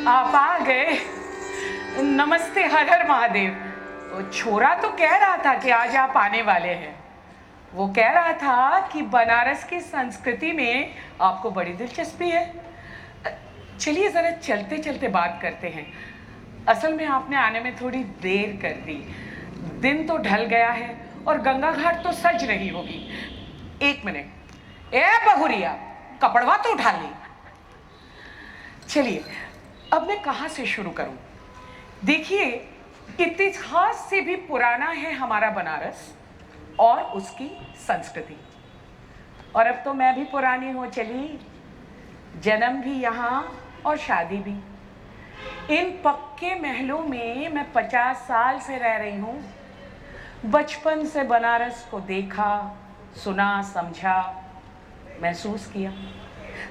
आप आ गए। नमस्ते, हर हर महादेव। तो छोरा तो कह रहा था कि आज आप आने वाले हैं। वो कह रहा था कि बनारस की संस्कृति में आपको बड़ी दिलचस्पी है। चलिए जरा चलते चलते बात करते हैं। असल में आपने आने में थोड़ी देर कर दी। दिन तो ढल गया है और गंगा घाट तो सज रही होगी। एक मिनट, ए बहुरिया, कपड़वा तो उठा ली। चलिए अब मैं कहाँ से शुरू करूं? देखिए, इतिहास से भी पुराना है हमारा बनारस और उसकी संस्कृति। और अब तो मैं भी पुरानी हो चली, जन्म भी यहाँ और शादी भी। इन पक्के महलों में मैं 50 साल से रह रही हूँ। बचपन से बनारस को देखा, सुना, समझा, महसूस किया।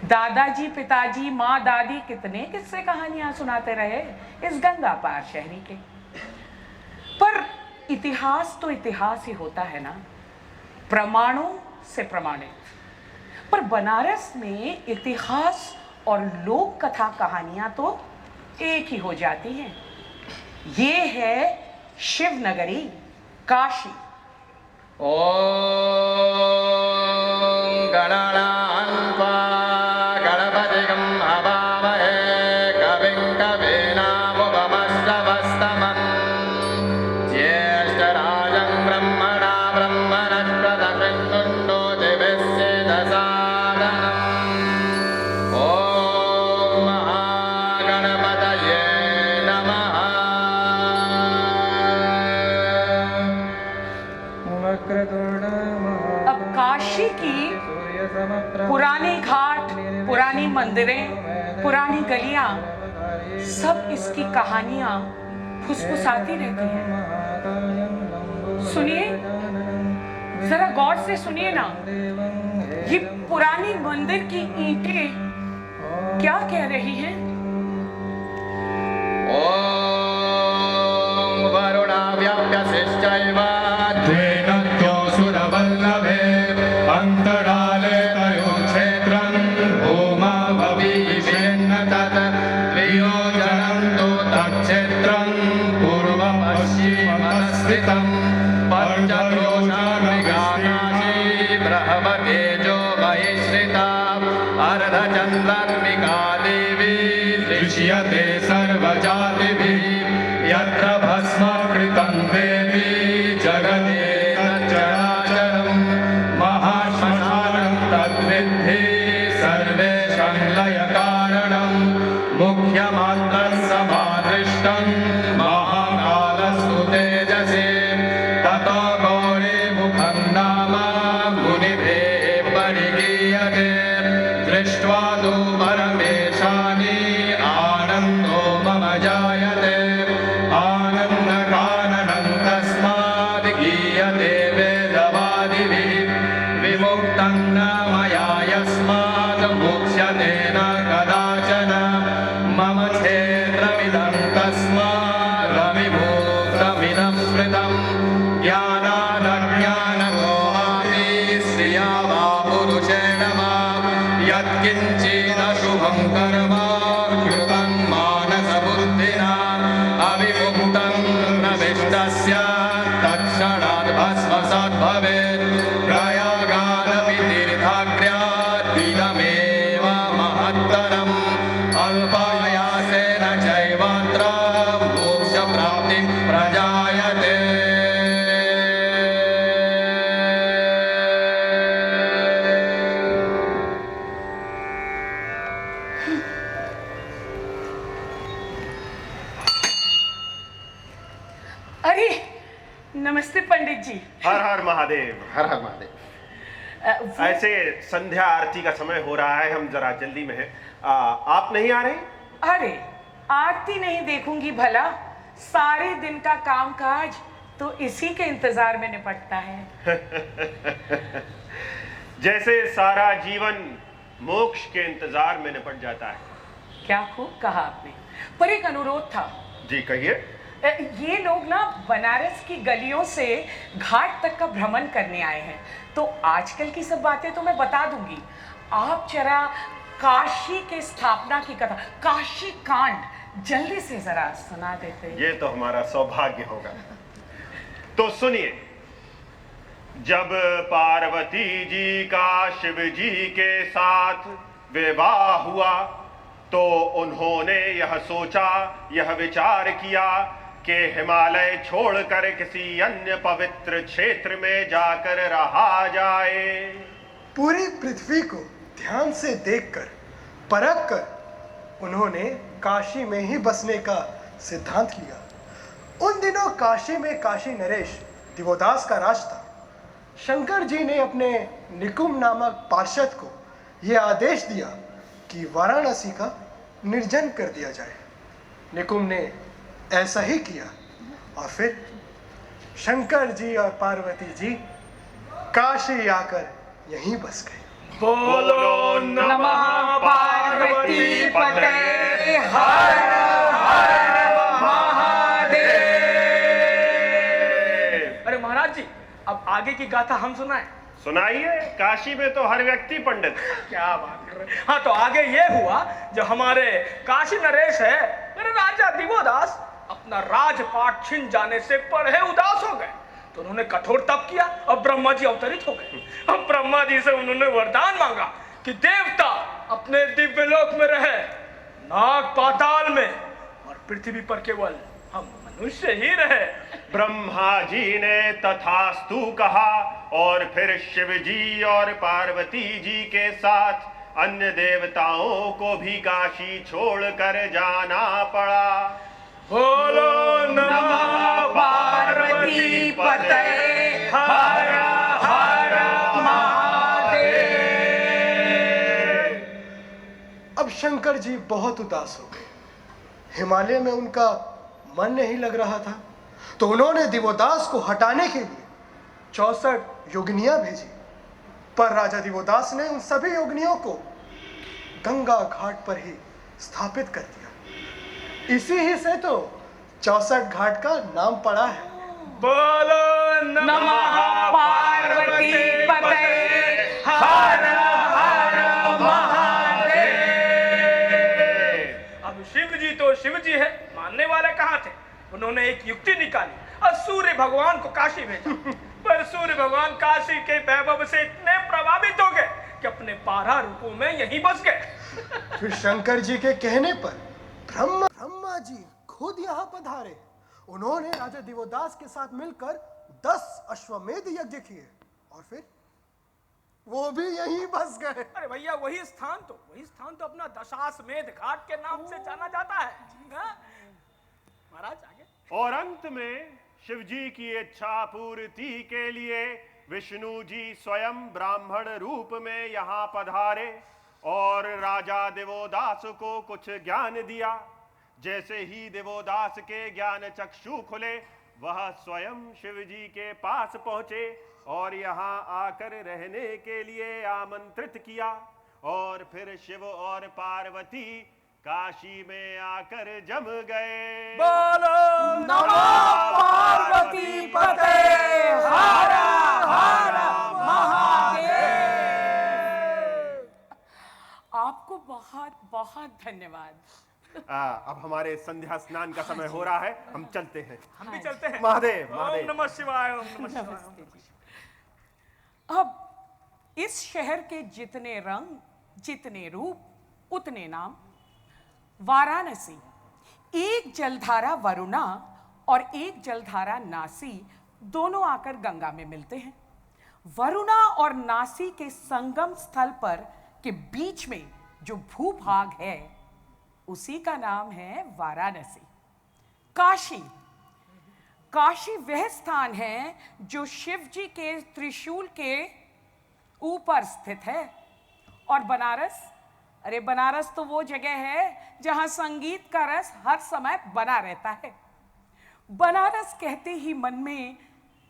दादाजी, पिताजी, माँ, दादी कितने किस्से कहानियां सुनाते रहे इस गंगा पार शहरी के। पर इतिहास तो इतिहास ही होता है ना, प्रमाणों से प्रमाणित। पर बनारस में इतिहास और लोक कथा कहानियां तो एक ही हो जाती हैं। ये है शिव नगरी काशी। ओम गणानान्वा गणपतिगं हवामहे कविं कवीनामुपमश्रवस्तमं ज्येष्ठराजं ब्रह्मणा ब्रह्मणस्पत शृण्वन्नो दिवस्येदसादनम्। ओम महागणपतये नमः। अब काशी की पुरानी घाट, पुरानी मंदिरें, पुरानी गलियां, सब इसकी कहानियां फुसफुसाती रहती हैं। सुनिए, जरा गौर से सुनिए ना। ये पुरानी मंदिर की ईंटें क्या कह रही हैं? ओम वरुणाव्यप्यसिश्चैव द्वेनद्योऽसुरवल्लभे अन्तराले तयोक्षेत्रं भूमाववीशेन्न तत् द्वियोजनं तु तक्षेत्रं पूर्वपश्चिमस्थितं पञ्चक्रोशामृगानाशी ब्रह्मतेजो महिश्रिता अर्धचन्द्रात्मिका देवी दृश्यते सर्वजातिभिः यत्र भस्मकृतं देवी जगति तच्चराचरं महाश्मशानं तद्विद्धि सर्वेषां लयकारणं मुख्यमात्रसमादृष्टं महाकालस्तु तेजसे ततो गौरीमुखं नाम मुनिभिः परिगीयते दृष्ट्वा तु परमेशानि आनन्दो मम जायते आनन्दकारणं तस्माद् गीयते वेदवादिभिः विमुक्तं न मया यस्मात् मोक्ष्यते न कदाचन मम क्षेत्रमिदं तस्मात् रविभूतमिदं स्मृतं ज्ञानादज्ञानमोहापि श्रिया वा पुरुषेण वा यत्किञ्चिदशुभं कर्म कृतं मानसबुद्धिना अविमुक्तं प्रविष्टस्य तत्क्षणात् भस्मसात् भवेत् प्रयागादपि तीर्थाग्र्यादिदमेव महत्तरम् अल्पायासेन चैवात्र मोक्षप्राप्तिं प्रजायते। अरे नमस्ते पंडित जी। हर हर महादेव। हर हर महादेव। ऐसे संध्या आरती का समय हो रहा है, हम जरा जल्दी में हैं। आप नहीं आ रहे? अरे आरती नहीं देखूंगी भला? सारे दिन का कामकाज तो इसी के इंतजार में निपटता है। जैसे सारा जीवन मोक्ष के इंतजार में निपट जाता है। क्या खूब कहा आपने। पर एक अनुरोध था। जी कहिए। ये लोग ना बनारस की गलियों से घाट तक का भ्रमण करने आए हैं, तो आजकल की सब बातें तो मैं बता दूंगी। आप जरा काशी के स्थापना की कथा, काशी कांड जल्दी से जरा सुना देते। ये तो हमारा सौभाग्य होगा। तो सुनिए, जब पार्वती जी का शिव जी के साथ विवाह हुआ तो उन्होंने यह सोचा, यह विचार किया कि हिमालय छोड़कर किसी अन्य पवित्र क्षेत्र में जाकर रहा जाए। पूरी पृथ्वी को ध्यान से देखकर, परख कर उन्होंने काशी में ही बसने का सिद्धांत लिया। उन दिनों काशी में काशी नरेश दिवोदास का राज था। शंकर जी ने अपने निकुंभ नामक पार्षद को यह आदेश दिया कि वाराणसी का निर्जन कर दिया जाए। निकुंभ ने ऐसा ही किया और फिर शंकर जी और पार्वती जी काशी आकर यहीं बस गए। बोलो नमः पार्वती पते, हर हर महादेव। अरे महाराज जी, अब आगे की गाथा हम सुनाएं। सुनाइए, काशी में तो हर व्यक्ति पंडित है। क्या बात कर रहे हैं। हाँ, तो आगे ये हुआ, जो हमारे काशी नरेश है, अरे राजा दिवोदास अपना राजपाट छिन जाने से पढ़े उदास हो गए। तो उन्होंने कठोर तप किया और ब्रह्मा जी अवतरित हो गए। अब ब्रह्मा जी से उन्होंने वरदान मांगा कि देवता अपने दिव्य लोक में रहे, नाग पाताल में, और पृथ्वी पर केवल हम मनुष्य ही रहे। ब्रह्मा जी ने तथास्तु कहा और फिर शिव जी और पार्वती जी के साथ अन्य देवताओं को भी काशी छोड़कर जाना पड़ा। बोलो नमः पार्वती पते, हर हर महादेव। अब शंकर जी बहुत उदास हो गए। हिमालय में उनका मन नहीं लग रहा था, तो उन्होंने दिवोदास को हटाने के लिए 64 योगिनियां भेजी। पर राजा दिवोदास ने उन सभी योगिनियों को गंगा घाट पर ही स्थापित कर दिया। इसी ही से तो 64 घाट का नाम पड़ा है। बोलो नमः पार्वती पते, हर हर महादेव। अब शिव जी तो शिव जी है, मानने वाले कहाँ थे। उन्होंने एक युक्ति निकाली और सूर्य भगवान को काशी भेजा। पर सूर्य भगवान काशी के वैभव से इतने प्रभावित हो गए कि अपने 12 रूपों में यहीं बस गए। फिर शंकर जी के कहने पर ब्रह्मा जी खुद यहाँ पधारे। उन्होंने राजा दिवोदास के साथ मिलकर 10 अश्वमेध यज्ञ किए और फिर वो भी यहीं बस गए। अरे भैया, वही स्थान तो अपना दशाश्वमेध घाट के नाम से जाना जाता है। हाँ? महाराज आगे। और अंत में शिव जी की इच्छा पूर्ति के लिए विष्णु जी स्वयं ब्राह्मण रूप में यहाँ पधारे और राजा दिवोदास को कुछ ज्ञान दिया। जैसे ही दिवोदास के ज्ञान चक्षु खुले, वह स्वयं शिव जी के पास पहुंचे और यहाँ आकर रहने के लिए आमंत्रित किया। और फिर शिव और पार्वती काशी में आकर जम गए। बोलो नमः पार्वती पते, हर हर महादेव। आपको बहुत बहुत धन्यवाद। अब हमारे संध्या स्नान का समय हो रहा है, हम चलते हैं। हम भी चलते हैं। महादेव ओम महादेव। नमः शिवाय, ओम नमः शिवाय। नमस्ते जी। अब इस शहर के जितने रंग, जितने रूप, उतने नाम। वाराणसी, एक जलधारा वरुणा और एक जलधारा नासी दोनों आकर गंगा में मिलते हैं। वरुणा और नासी के संगम स्थल पर के बीच में जो भूभाग है, उसी का नाम है वाराणसी। काशी, काशी वह स्थान है जो शिव जी के त्रिशूल के ऊपर स्थित है। और बनारस, अरे बनारस तो वो जगह है जहां संगीत का रस हर समय बना रहता है। बनारस कहते ही मन में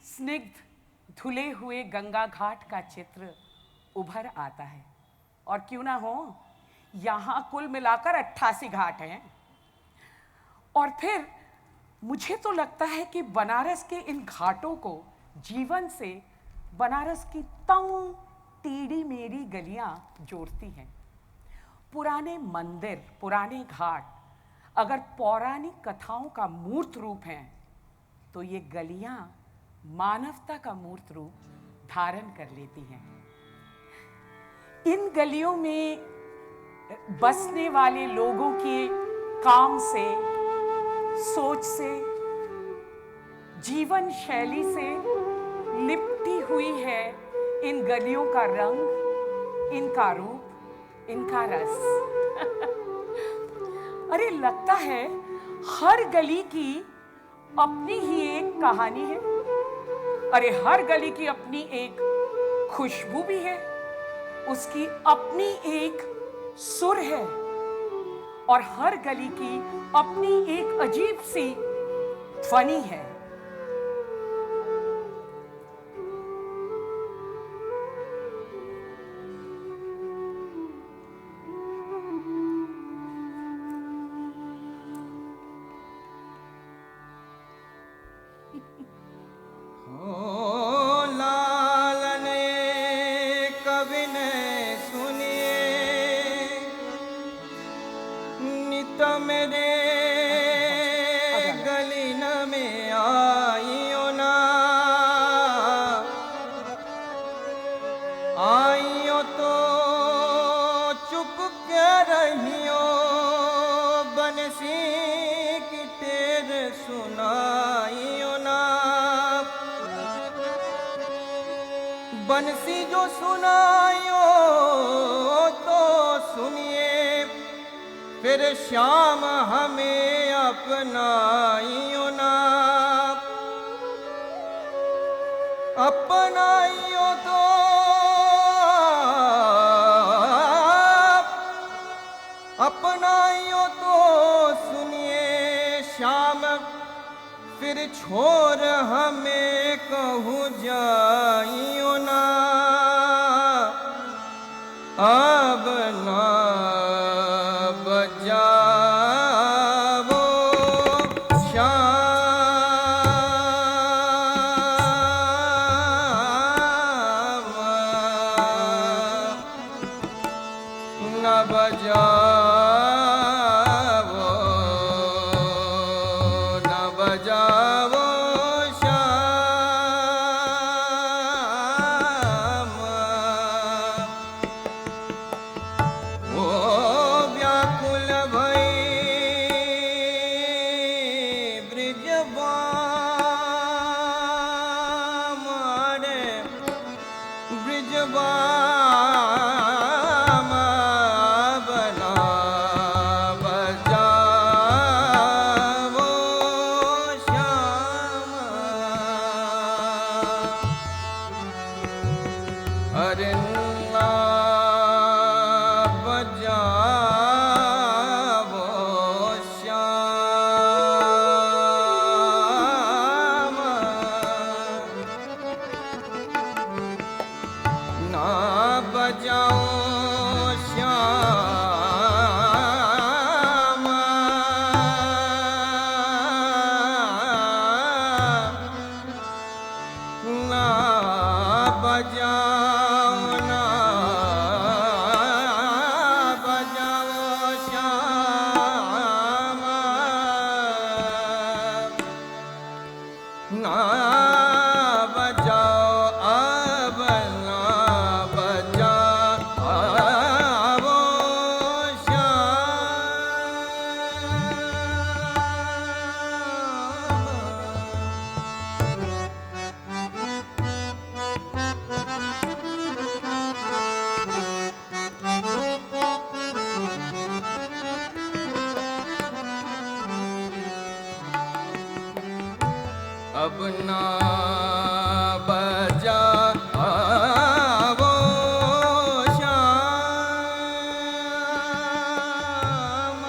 स्निग्ध धुले हुए गंगा घाट का चित्र उभर आता है। और क्यों ना हो, यहां कुल मिलाकर 88 घाट हैं। और फिर मुझे तो लगता है कि बनारस के इन घाटों को जीवन से बनारस की तंग टेढ़ी मेढ़ी गलियां जोड़ती हैं। पुराने मंदिर, पुराने घाट अगर पौराणिक कथाओं का मूर्त रूप हैं, तो ये गलियां मानवता का मूर्त रूप धारण कर लेती हैं। इन गलियों में बसने वाले लोगों के काम से, सोच से, जीवन शैली से लिपटी हुई है इन गलियों का रंग, इनका रूप, इनका रस। अरे लगता है हर गली की अपनी ही एक कहानी है। अरे हर गली की अपनी एक खुशबू भी है, उसकी अपनी एक सुर है, और हर गली की अपनी एक अजीब सी ध्वनि है। बंसी जो सुनायो तो सुनिए, फिर श्याम हमें अपनाइयो ना, अपनाइयो तो सुनिए श्याम, फिर छोड़ हमें कहूँ जाइयो ना, अब ना बजावो श्याम, न बजावो, न बजावो अब ना बजावो श्याम,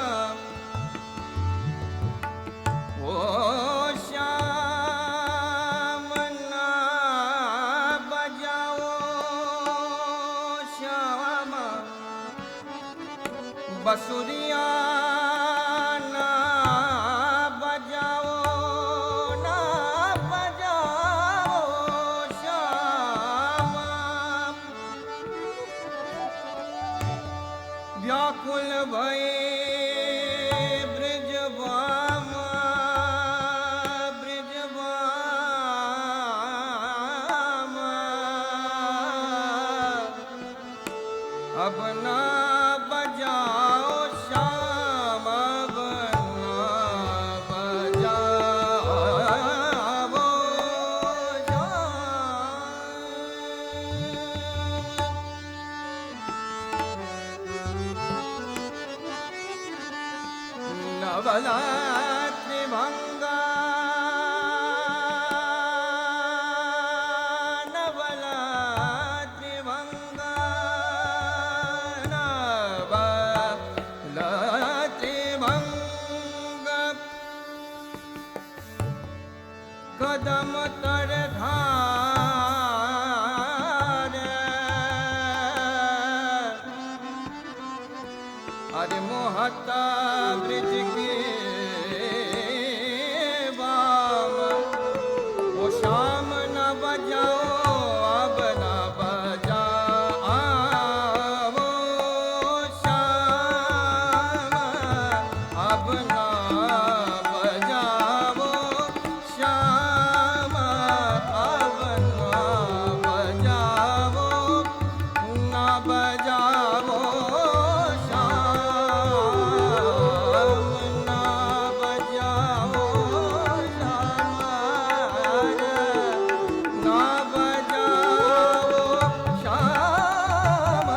ओ श्याम ना बजाओ श्याम, बसुरिया व्याकुल भये ब्रजवासी, अब ना बजाओ श्याम, अब ना बजाओ श्याम। नवला त्रिभंगा, नवला त्रिभंगा, नवला त्रिभंगा। कदम तर धार, अरे मोहता ब्रिज के बाम। वो शाम न बजाओ, अब न बजाओ श्याम, अब न बजाओ श्याम, अब न बजाओ, न बजाओ श्याम, न बजाओ श्याम, न बजाओ श्याम,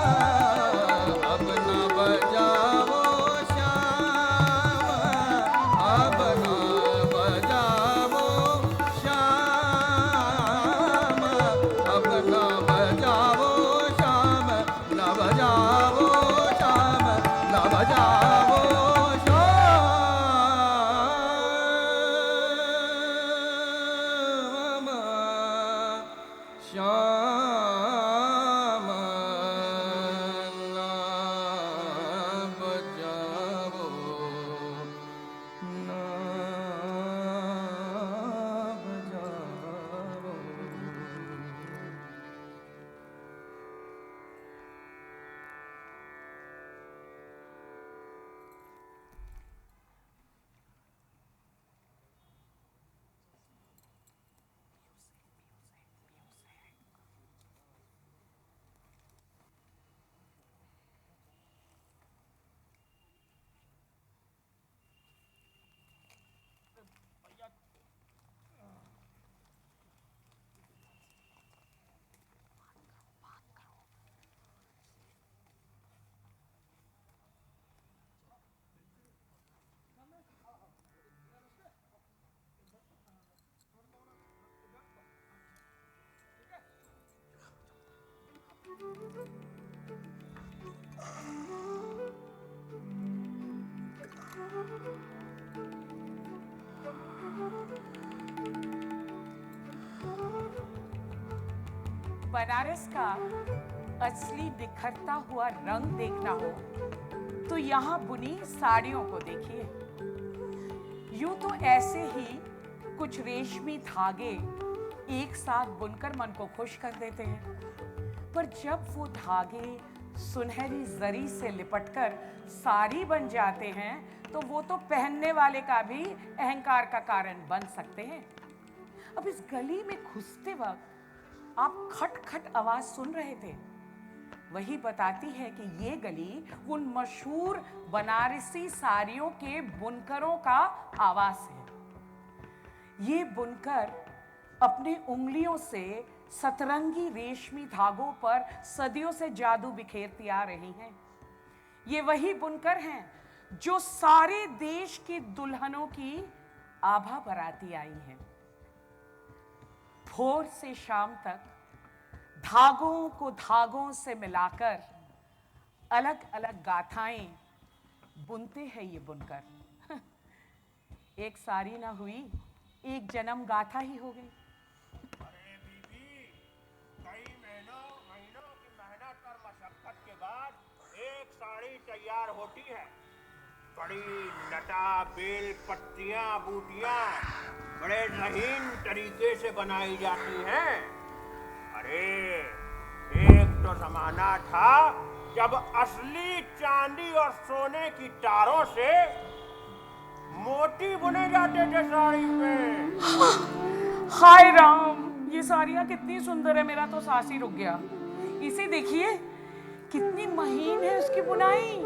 अब न बजाओ श्याम, अब न बजाओ श्याम, अब न बजाओ श्याम, न बजाओ श्याम, न बजाओ श्याम, श्याम न बजाओ, न बजाओ। बनारस का असली बिखरता हुआ रंग देखना हो तो यहाँ बुनी साड़ियों को देखिए। यूं तो ऐसे ही कुछ रेशमी धागे एक साथ बुनकर मन को खुश कर देते हैं, पर जब वो धागे सुनहरी जरी से लिपटकर साड़ी बन जाते हैं तो वो तो पहनने वाले का भी अहंकार का कारण बन सकते हैं। अब इस गली में घुसते वक्त आप खट खट आवाज सुन रहे थे, वही बताती है कि ये गली उन मशहूर बनारसी साड़ियों के बुनकरों का आवास है। ये बुनकर अपने उंगलियों से सतरंगी रेशमी धागों पर सदियों से जादू बिखेरती आ रही हैं। ये वही बुनकर हैं जो सारे देश की दुल्हनों की आभा बराती आई हैं। भोर से शाम तक धागों को धागों से मिलाकर अलग अलग गाथाएं बुनते हैं ये बुनकर। एक साड़ी ना हुई, एक जन्म गाथा ही हो गई। अरे बीबी, कई महीनों की मेहनत और मशक्कत के बाद एक साड़ी तैयार होती है। बड़ी लटा बेल पत्तियां बूटियां बड़े रहीन तरीके से बनाई जाती हैं। अरे एक तो जमाना था जब असली चांदी और सोने की तारों से मोती बुने जाते थे साड़ी पे। हाय राम, ये साड़ियाँ कितनी सुंदर है, मेरा तो सांस ही रुक गया। इसे देखिए, कितनी महीन है उसकी बुनाई।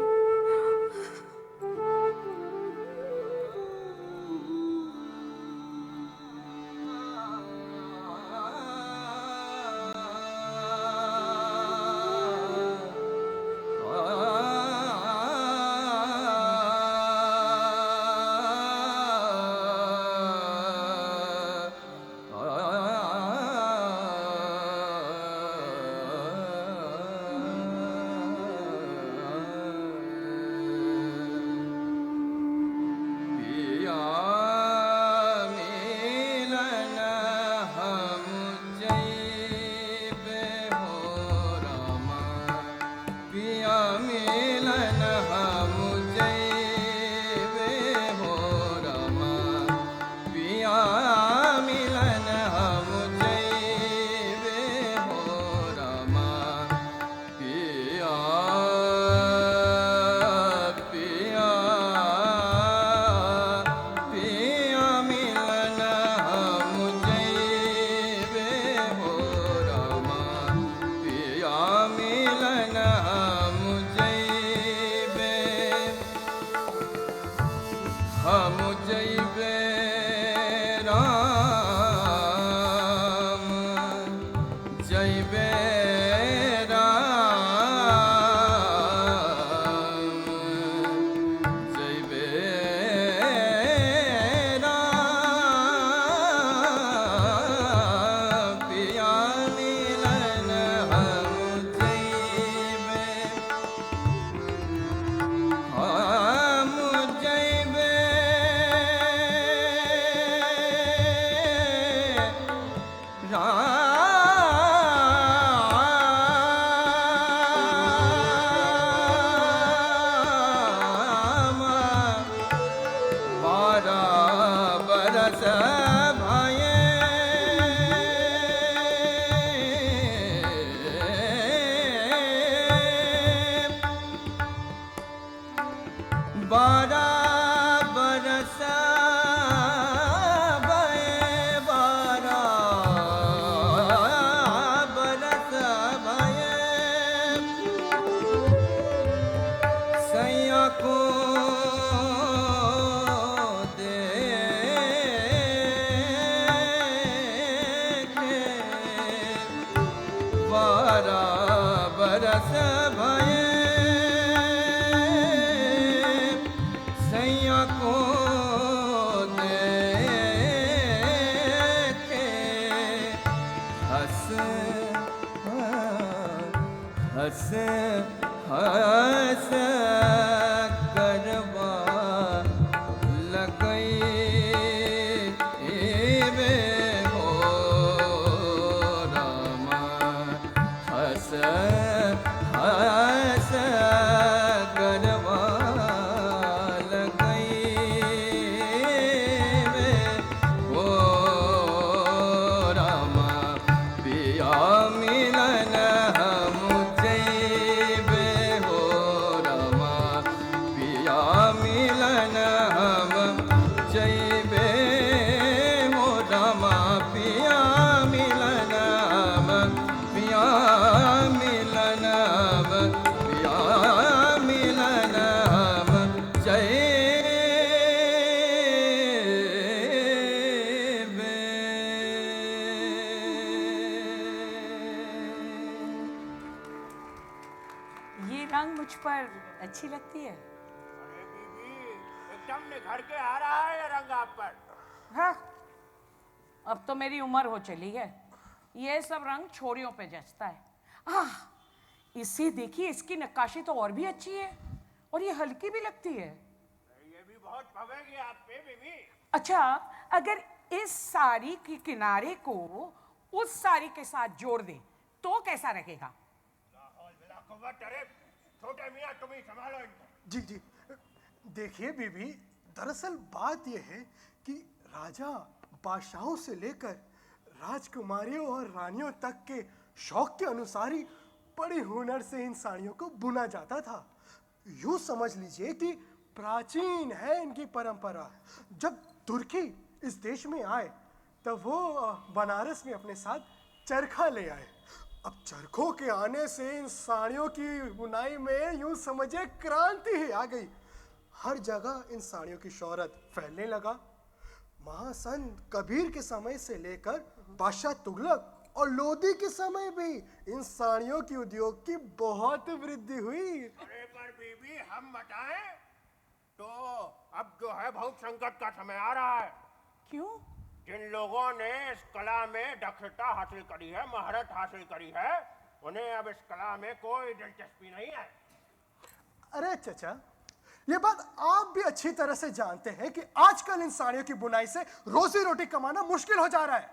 अच्छी लगती है। अरे बीबी, एकदम निखर के आ रहा है ये रंग आप पर। हाँ, अब तो मेरी उम्र हो चली है, ये सब रंग छोरियों पे जचता है। इसे देखिए, इसकी नक्काशी तो और भी अच्छी है और ये हल्की भी लगती है। ये भी बहुत भवेगी आप पे बीबी। अच्छा, अगर इस साड़ी के किनारे को उस साड़ी के साथ जोड़ दे तो कैसा रहेगा? छोटे मियां तुम ही संभालो इनको। जी जी, देखिए बीबी, दरअसल बात यह है कि राजा बादशाहों से लेकर राजकुमारियों और रानियों तक के शौक के अनुसार ही बड़े हुनर से इन साड़ियों को बुना जाता था। यूं समझ लीजिए कि प्राचीन है इनकी परंपरा। जब तुर्की इस देश में आए तब वो बनारस में अपने साथ चरखा ले आए अब चरखों के आने से इन साड़ियों की बुनाई में यूं समझे क्रांति ही आ गई। हर जगह इन साड़ियों की शोहरत फैलने लगा। महासंत कबीर के समय से लेकर बादशाह तुगलक और लोधी के समय भी इन साड़ियों की उद्योग की बहुत वृद्धि हुई। अरे पर बीबी हम बताएं तो अब जो है बहुत संकट का समय आ रहा है। क्यों? जिन लोगों ने इस कला में दक्षता हासिल करी है, महारत हासिल करी है, उन्हें अब इस कला में कोई दिलचस्पी नहीं है। अरे चचा, ये बात आप भी अच्छी तरह से जानते हैं कि आजकल इन साड़ियों की बुनाई से रोजी रोटी कमाना मुश्किल हो जा रहा है।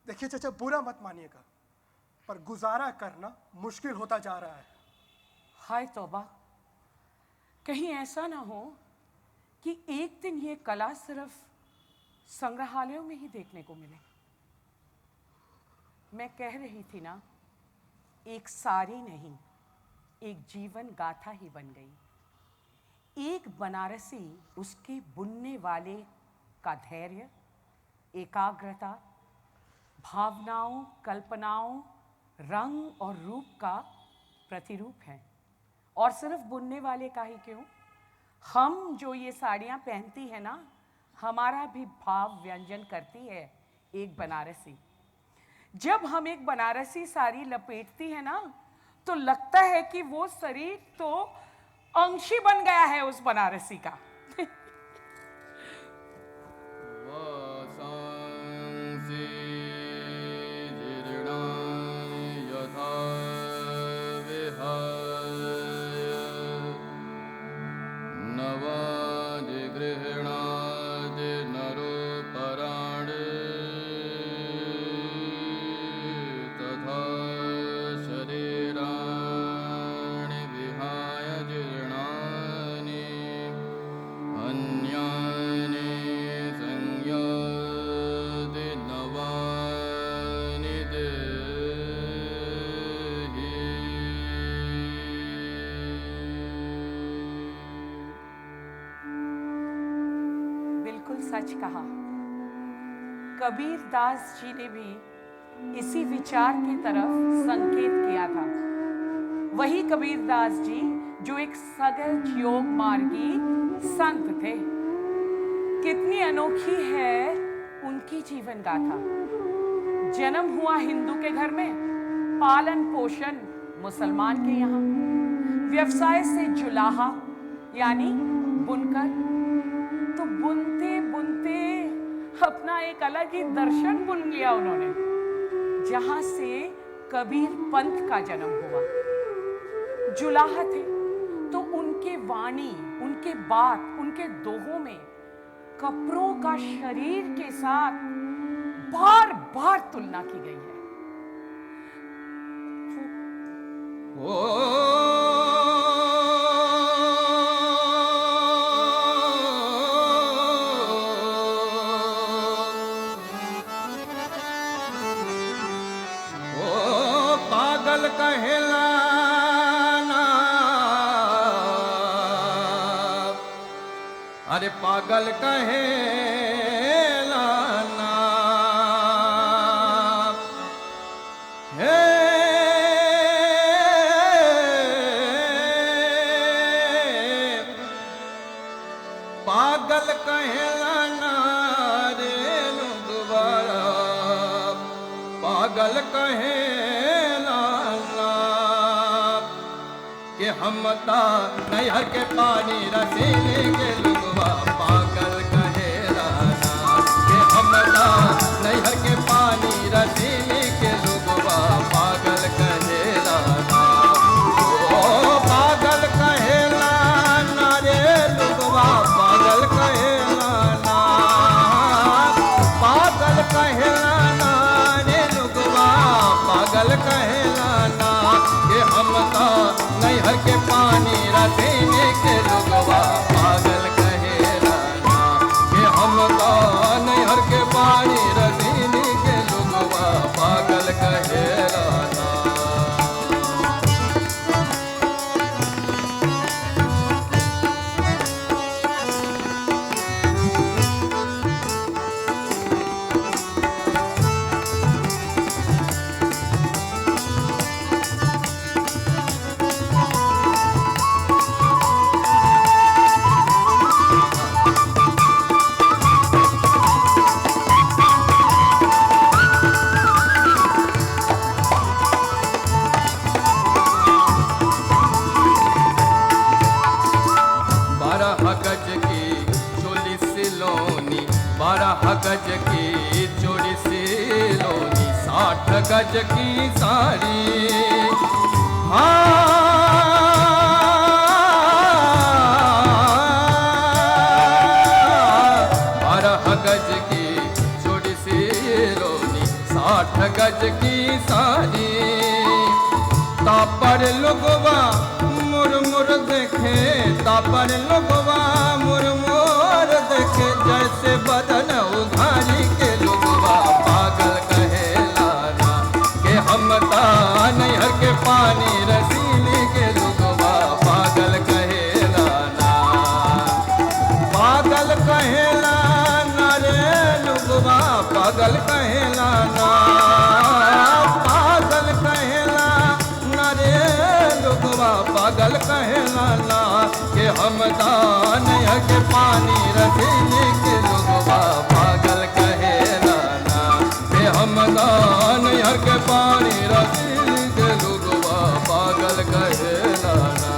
देखिए चचा, बुरा मत मानिएगा, पर गुजारा करना मुश्किल होता जा रहा है। हाय तौबा, कहीं ऐसा ना हो कि एक दिन ये कला सिर्फ संग्रहालयों में ही देखने को मिले। मैं कह रही थी ना, एक साड़ी नहीं, एक जीवन गाथा ही बन गई। एक बनारसी उसके बुनने वाले का धैर्य, एकाग्रता, भावनाओं, कल्पनाओं, रंग और रूप का प्रतिरूप है। और सिर्फ बुनने वाले का ही क्यों, हम जो ये साड़ियाँ पहनती है ना, हमारा भी भाव व्यंजन करती है एक बनारसी। जब हम एक बनारसी साड़ी लपेटती है ना, तो लगता है कि वो शरीर तो अंशी बन गया है उस बनारसी का। वासांसि जीर्णानि यथा विहाय नवानि गृह्णाति नरोपराणि तथा शरीराणि विहाय जीर्णानि अन्यानि संयाति नवानि देहि। बिल्कुल सच कहा। कबीर दास जी ने भी इसी विचार की तरफ संकेत किया था। वही कबीर दास जी जो एक सगल योग मार्गी संत थे। कितनी अनोखी है उनकी जीवन गाथा। जन्म हुआ हिंदू के घर में, पालन पोषण मुसलमान के यहाँ, व्यवसाय से जुलाहा यानी बुनकर। तो बुनते बुनते अपना एक अलग ही दर्शन बुन लिया उन्होंने, जहां से कबीर पंथ का जन्म हुआ। जुलाहा थे तो उनके वाणी, उनके बात, उनके दोहों में कपड़ों का शरीर के साथ बार बार तुलना की गई है। पागल कहलाना, अरे पागल कहलाना हे पागल कहलाना रे लुगवारा, पागल कहलाना कि हम ता नहर के पानी रसीले के लुगवा पागल कहलाना, कि हम ता नहर के पानी रसीले के लुगवा पागल कहलाना। ओ पागल कहलाना रे लुगवा पागल कहलाना, पागल कहलाना रे लुगवा पागल कहलाना कि हम ता नैहर के पानी रसीने के लुगवा पागल कहलाना, कि हम ता नैहर के पानी रसीने के लुगवा पागल कहलाना। गज की साड़ी। बारह गज की छोटी सी रोनी, 60 गज की साड़ी। तापर लोगवा मुरमुर देखे, तापर लोगवा मुरमुर देखे, जैसे बदन उघारी के लोगवा पागल कहेला ना, के हम नैहर के पानी रसीली के लोगवा पागल कहेला ना। पागल कहेला ना रे लोगवा, पागल कहेला ना, पागल कहेला ना रे लोगवा, पागल कहेला ना, के हम नैहर के पानी रसीली के लोगवा पागल कहेला ना, के हम नैहर के पानी रसीली के लोगवा पागल कहेला ना।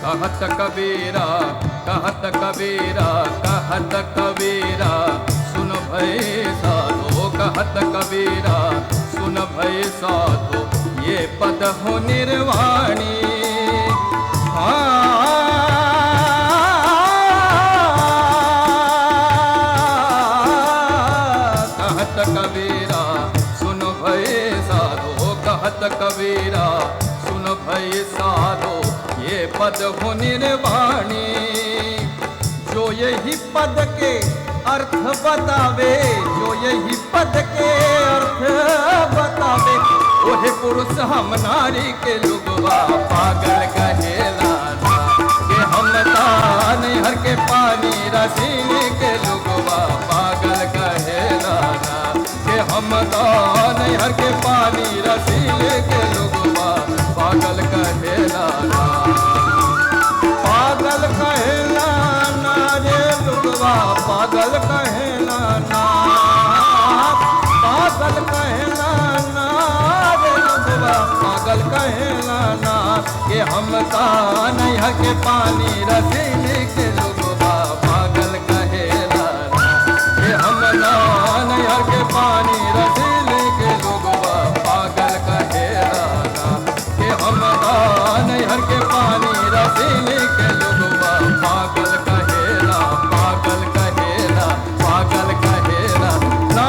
कहत कबीरा, कहत कबीरा, कहत कबीरा, सुन भई साधो, कहत कबीरा, सुन भई साधो, ये पद हो निर्वाणी। कहत कबीरा, सुन भई साधो, कहत कबीरा, सुन भई साधो, ये पद हो निर्वाणी। जो यही पद के अर्थ बतावे, जो यही पद के अर्थ बतावे, ओहे पुरुष हम नारी के लोगवा पागल कहेला ना, के हम नैहर के पानी रसीले के लोगवा पागल कहेला ना, के हम नैहर के पानी रसीले के लोगवा पागल कहेला ना। पागल कहेला ना रे लोगवा, पागल कहेला ना, पागल कहेला ना रे लोगवा, पागल कहेला ना, के हम नैहर के पानी रसीले के लोगवा पागल कहेला ना, के हम नैहर के पानी रसीले के लोगवा पागल कहेला ना, के हम नैहर के पानी रसीले के लोगवा पागल कहेला, पागल कहेला, पागल कहेला ना।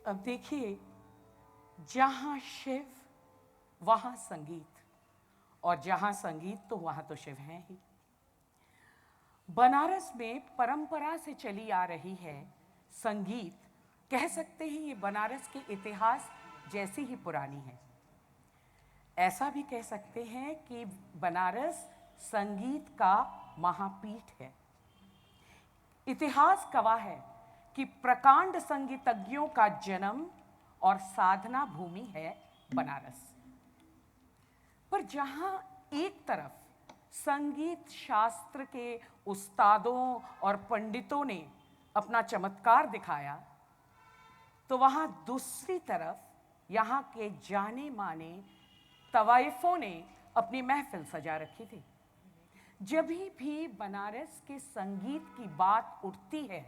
अब देखिए, जहां शिव वहां संगीत, और जहां संगीत तो वहां तो शिव है ही। बनारस में परंपरा से चली आ रही है संगीत, कह सकते हैं ये बनारस के इतिहास जैसी ही पुरानी है। ऐसा भी कह सकते हैं कि बनारस संगीत का महापीठ है। इतिहास गवाह है कि प्रकांड संगीतज्ञों का जन्म और साधना भूमि है बनारस। पर जहां एक तरफ संगीत शास्त्र के उस्तादों और पंडितों ने अपना चमत्कार दिखाया, तो वहां दूसरी तरफ यहाँ के जाने माने तवाइफों ने अपनी महफिल सजा रखी थी। जब भी बनारस के संगीत की बात उठती है,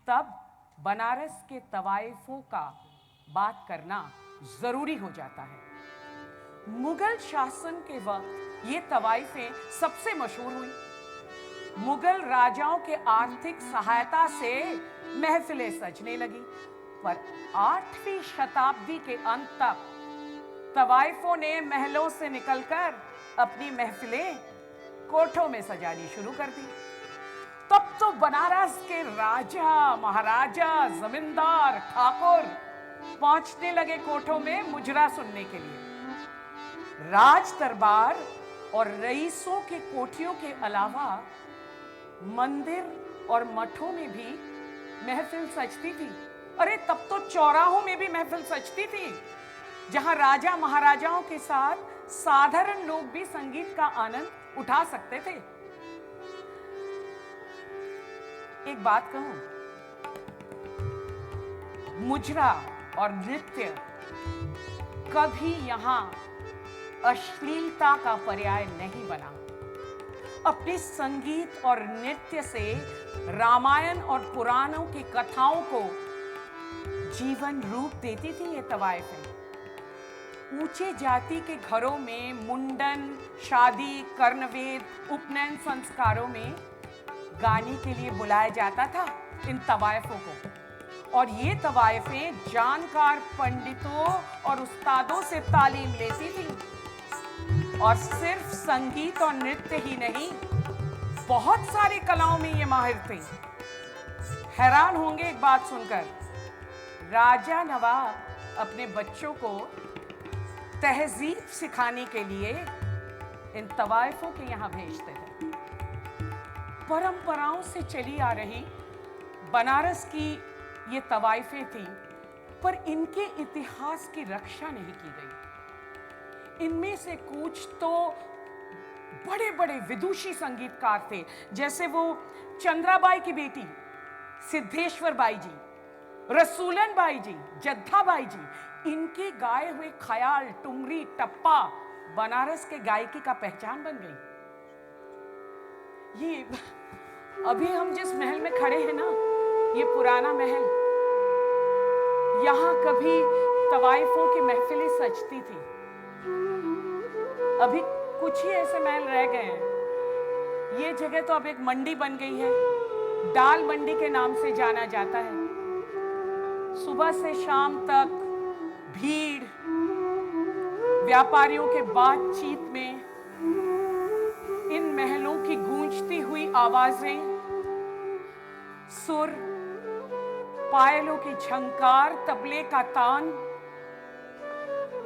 तब बनारस के तवाइफों का बात करना जरूरी हो जाता है। मुगल शासन के वक्त ये तवाइफें सबसे मशहूर हुई। मुगल राजाओं के आर्थिक सहायता से महफिलें सजने लगी, पर 8वीं शताब्दी के अंत तक तवाइफों ने महलों से निकलकर अपनी महफिलें कोठों में सजानी शुरू कर दी। तब तो बनारस के राजा, महाराजा, जमींदार, ठाकुर पहुंचने लगे कोठों में मुजरा सुनने के लिए। राज दरबार और रईसों के कोठियों के अलावा मंदिर और मठों में भी महफिल सजती थी। अरे तब तो चौराहों में भी महफिल सजती थी, जहां राजा महाराजाओं के साथ साधारण लोग भी संगीत का आनंद उठा सकते थे। एक बात कहूं, मुजरा और नृत्य कभी यहां अश्लीलता का पर्याय नहीं बना। अपने संगीत और नृत्य से रामायण और पुराणों की कथाओं को जीवन रूप देती थी ये तवाइफें। ऊंचे जाति के घरों में मुंडन, शादी, कर्णवेद, उपनयन संस्कारों में गाने के लिए बुलाया जाता था इन तवाइफों को, और ये तवाइफें जानकार पंडितों और उस्तादों से तालीम लेती थी। और सिर्फ संगीत और नृत्य ही नहीं, बहुत सारी कलाओं में ये माहिर थे। हैरान होंगे एक बात सुनकर, राजा नवाब अपने बच्चों को तहजीब सिखाने के लिए इन तवाइफों के यहाँ भेजते थे। परंपराओं से चली आ रही बनारस की ये तवाइफें थी, पर इनके इतिहास की रक्षा नहीं की गई। इनमें से कुछ तो बड़े बड़े विदुषी संगीतकार थे, जैसे वो चंद्राबाई की बेटी सिद्धेश्वर बाई जी, रसूलन बाई जी, जद्दा बाई जी, इनके गाए हुए ख्याल, टुमरी, टप्पा बनारस के गायकी का पहचान बन गई। ये अभी हम जिस महल में खड़े हैं ना, ये पुराना महल, यहां कभी तवाइफों की महफिलें सजती थी। अभी कुछ ही ऐसे महल रह गए हैं। ये जगह तो अब एक मंडी बन गई है, दाल मंडी के नाम से जाना जाता है। सुबह से शाम तक भीड़, व्यापारियों के बातचीत में इन महलों की गूंजती हुई आवाजें, सुर, पायलों की झंकार, तबले का तान,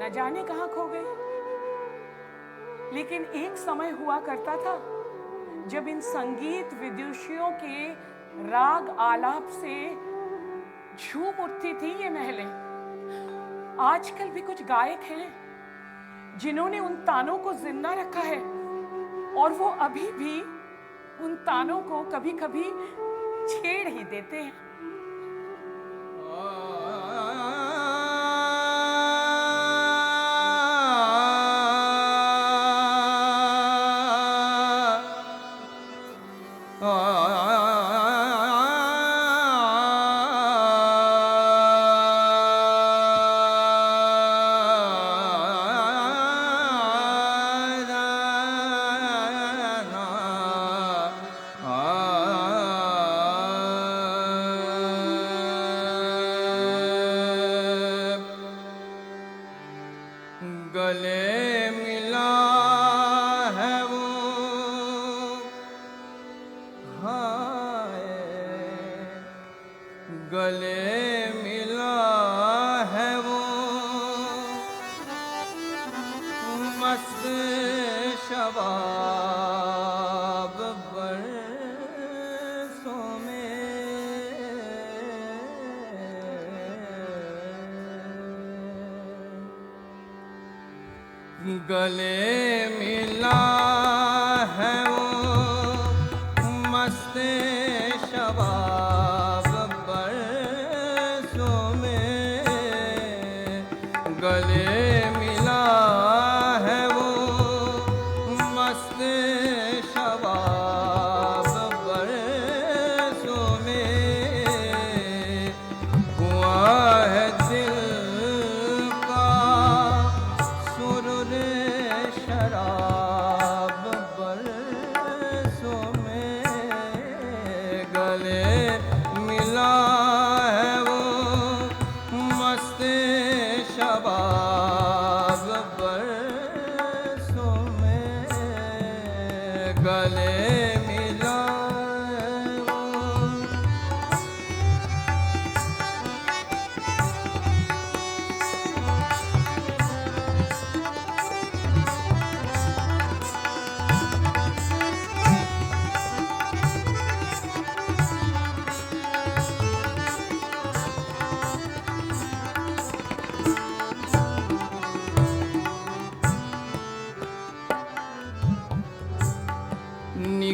न जाने कहां खो गए। लेकिन एक समय हुआ करता था जब इन संगीत विदुषियों के राग आलाप से झूम उठती थी ये महलें। आजकल भी कुछ गायक हैं जिन्होंने उन तानों को जिंदा रखा है, और वो अभी भी उन तानों को कभी कभी छेड़ ही देते हैं। गले मिला है वो हाय, गले मिला है वो मस्त शबाब बरसों में। गले मिला है वो मस्त शबाब बरसों में। गले मिला है वो मस्त शबाब बरसों में। हुआ है दिल का सुरूर शराब बरसों में। गले मिला है वो मस्त शबाब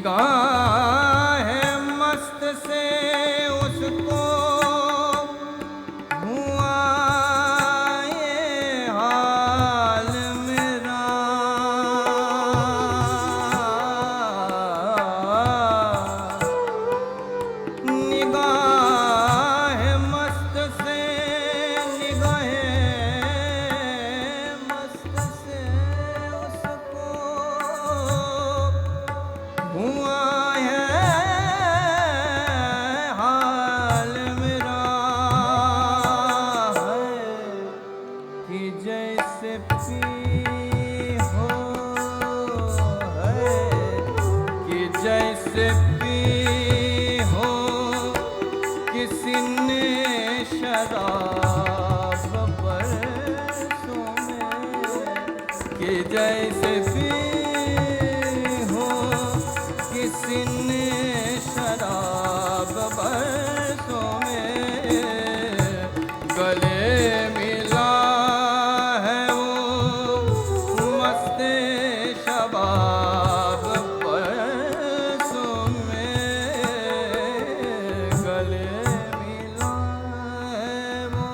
निगाह मस्त से उसको हुआ ये हाल मेरा। निगाह मस्त से निगाह मस्त से उसको हुआ है हाल मेरा है कि जैसे पी हो है कि जैसे पी हो किसी ने शराब बरसों में कि जैसे पी हो किसी ने शराब बरसों में गले मिला है वो मस्ते शबाब बरसों में गले मिला है वो।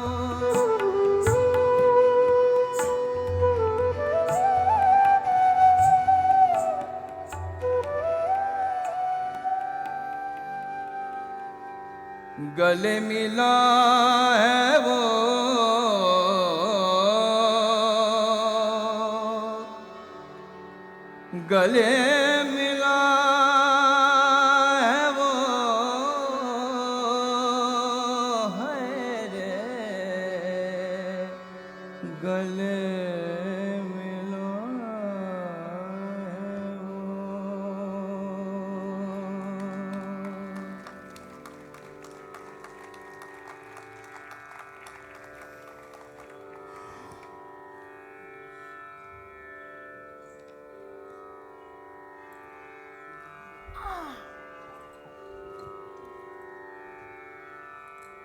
गले मिला है वो गले मिला है वो है रे गले मिला है वो।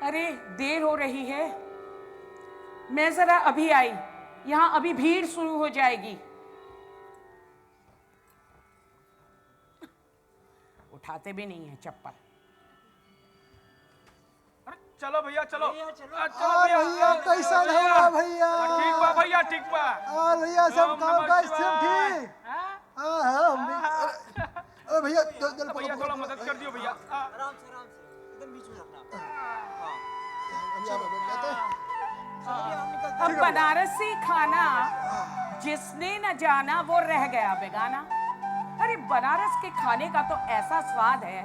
अरे देर हो रही है, मैं जरा अभी आई, यहाँ अभी भीड़ शुरू हो जाएगी। उठाते भी नहीं है चप्पल। अरे चलो भैया चलो भैया कैसा हुआ भैया? ठीक बा भैया ठीक बा। और भैया सब ओम काम नमः काज शिवाय। सब ठीक? हाँ? हाँ हम भी अरे भैया भैया थोड़ा मदद कर दियो भैया। आराम से एकदम बीच में रखना। अब बनारसी खाना जिसने न जाना वो रह गया बेगाना। अरे बनारस के खाने का तो ऐसा स्वाद है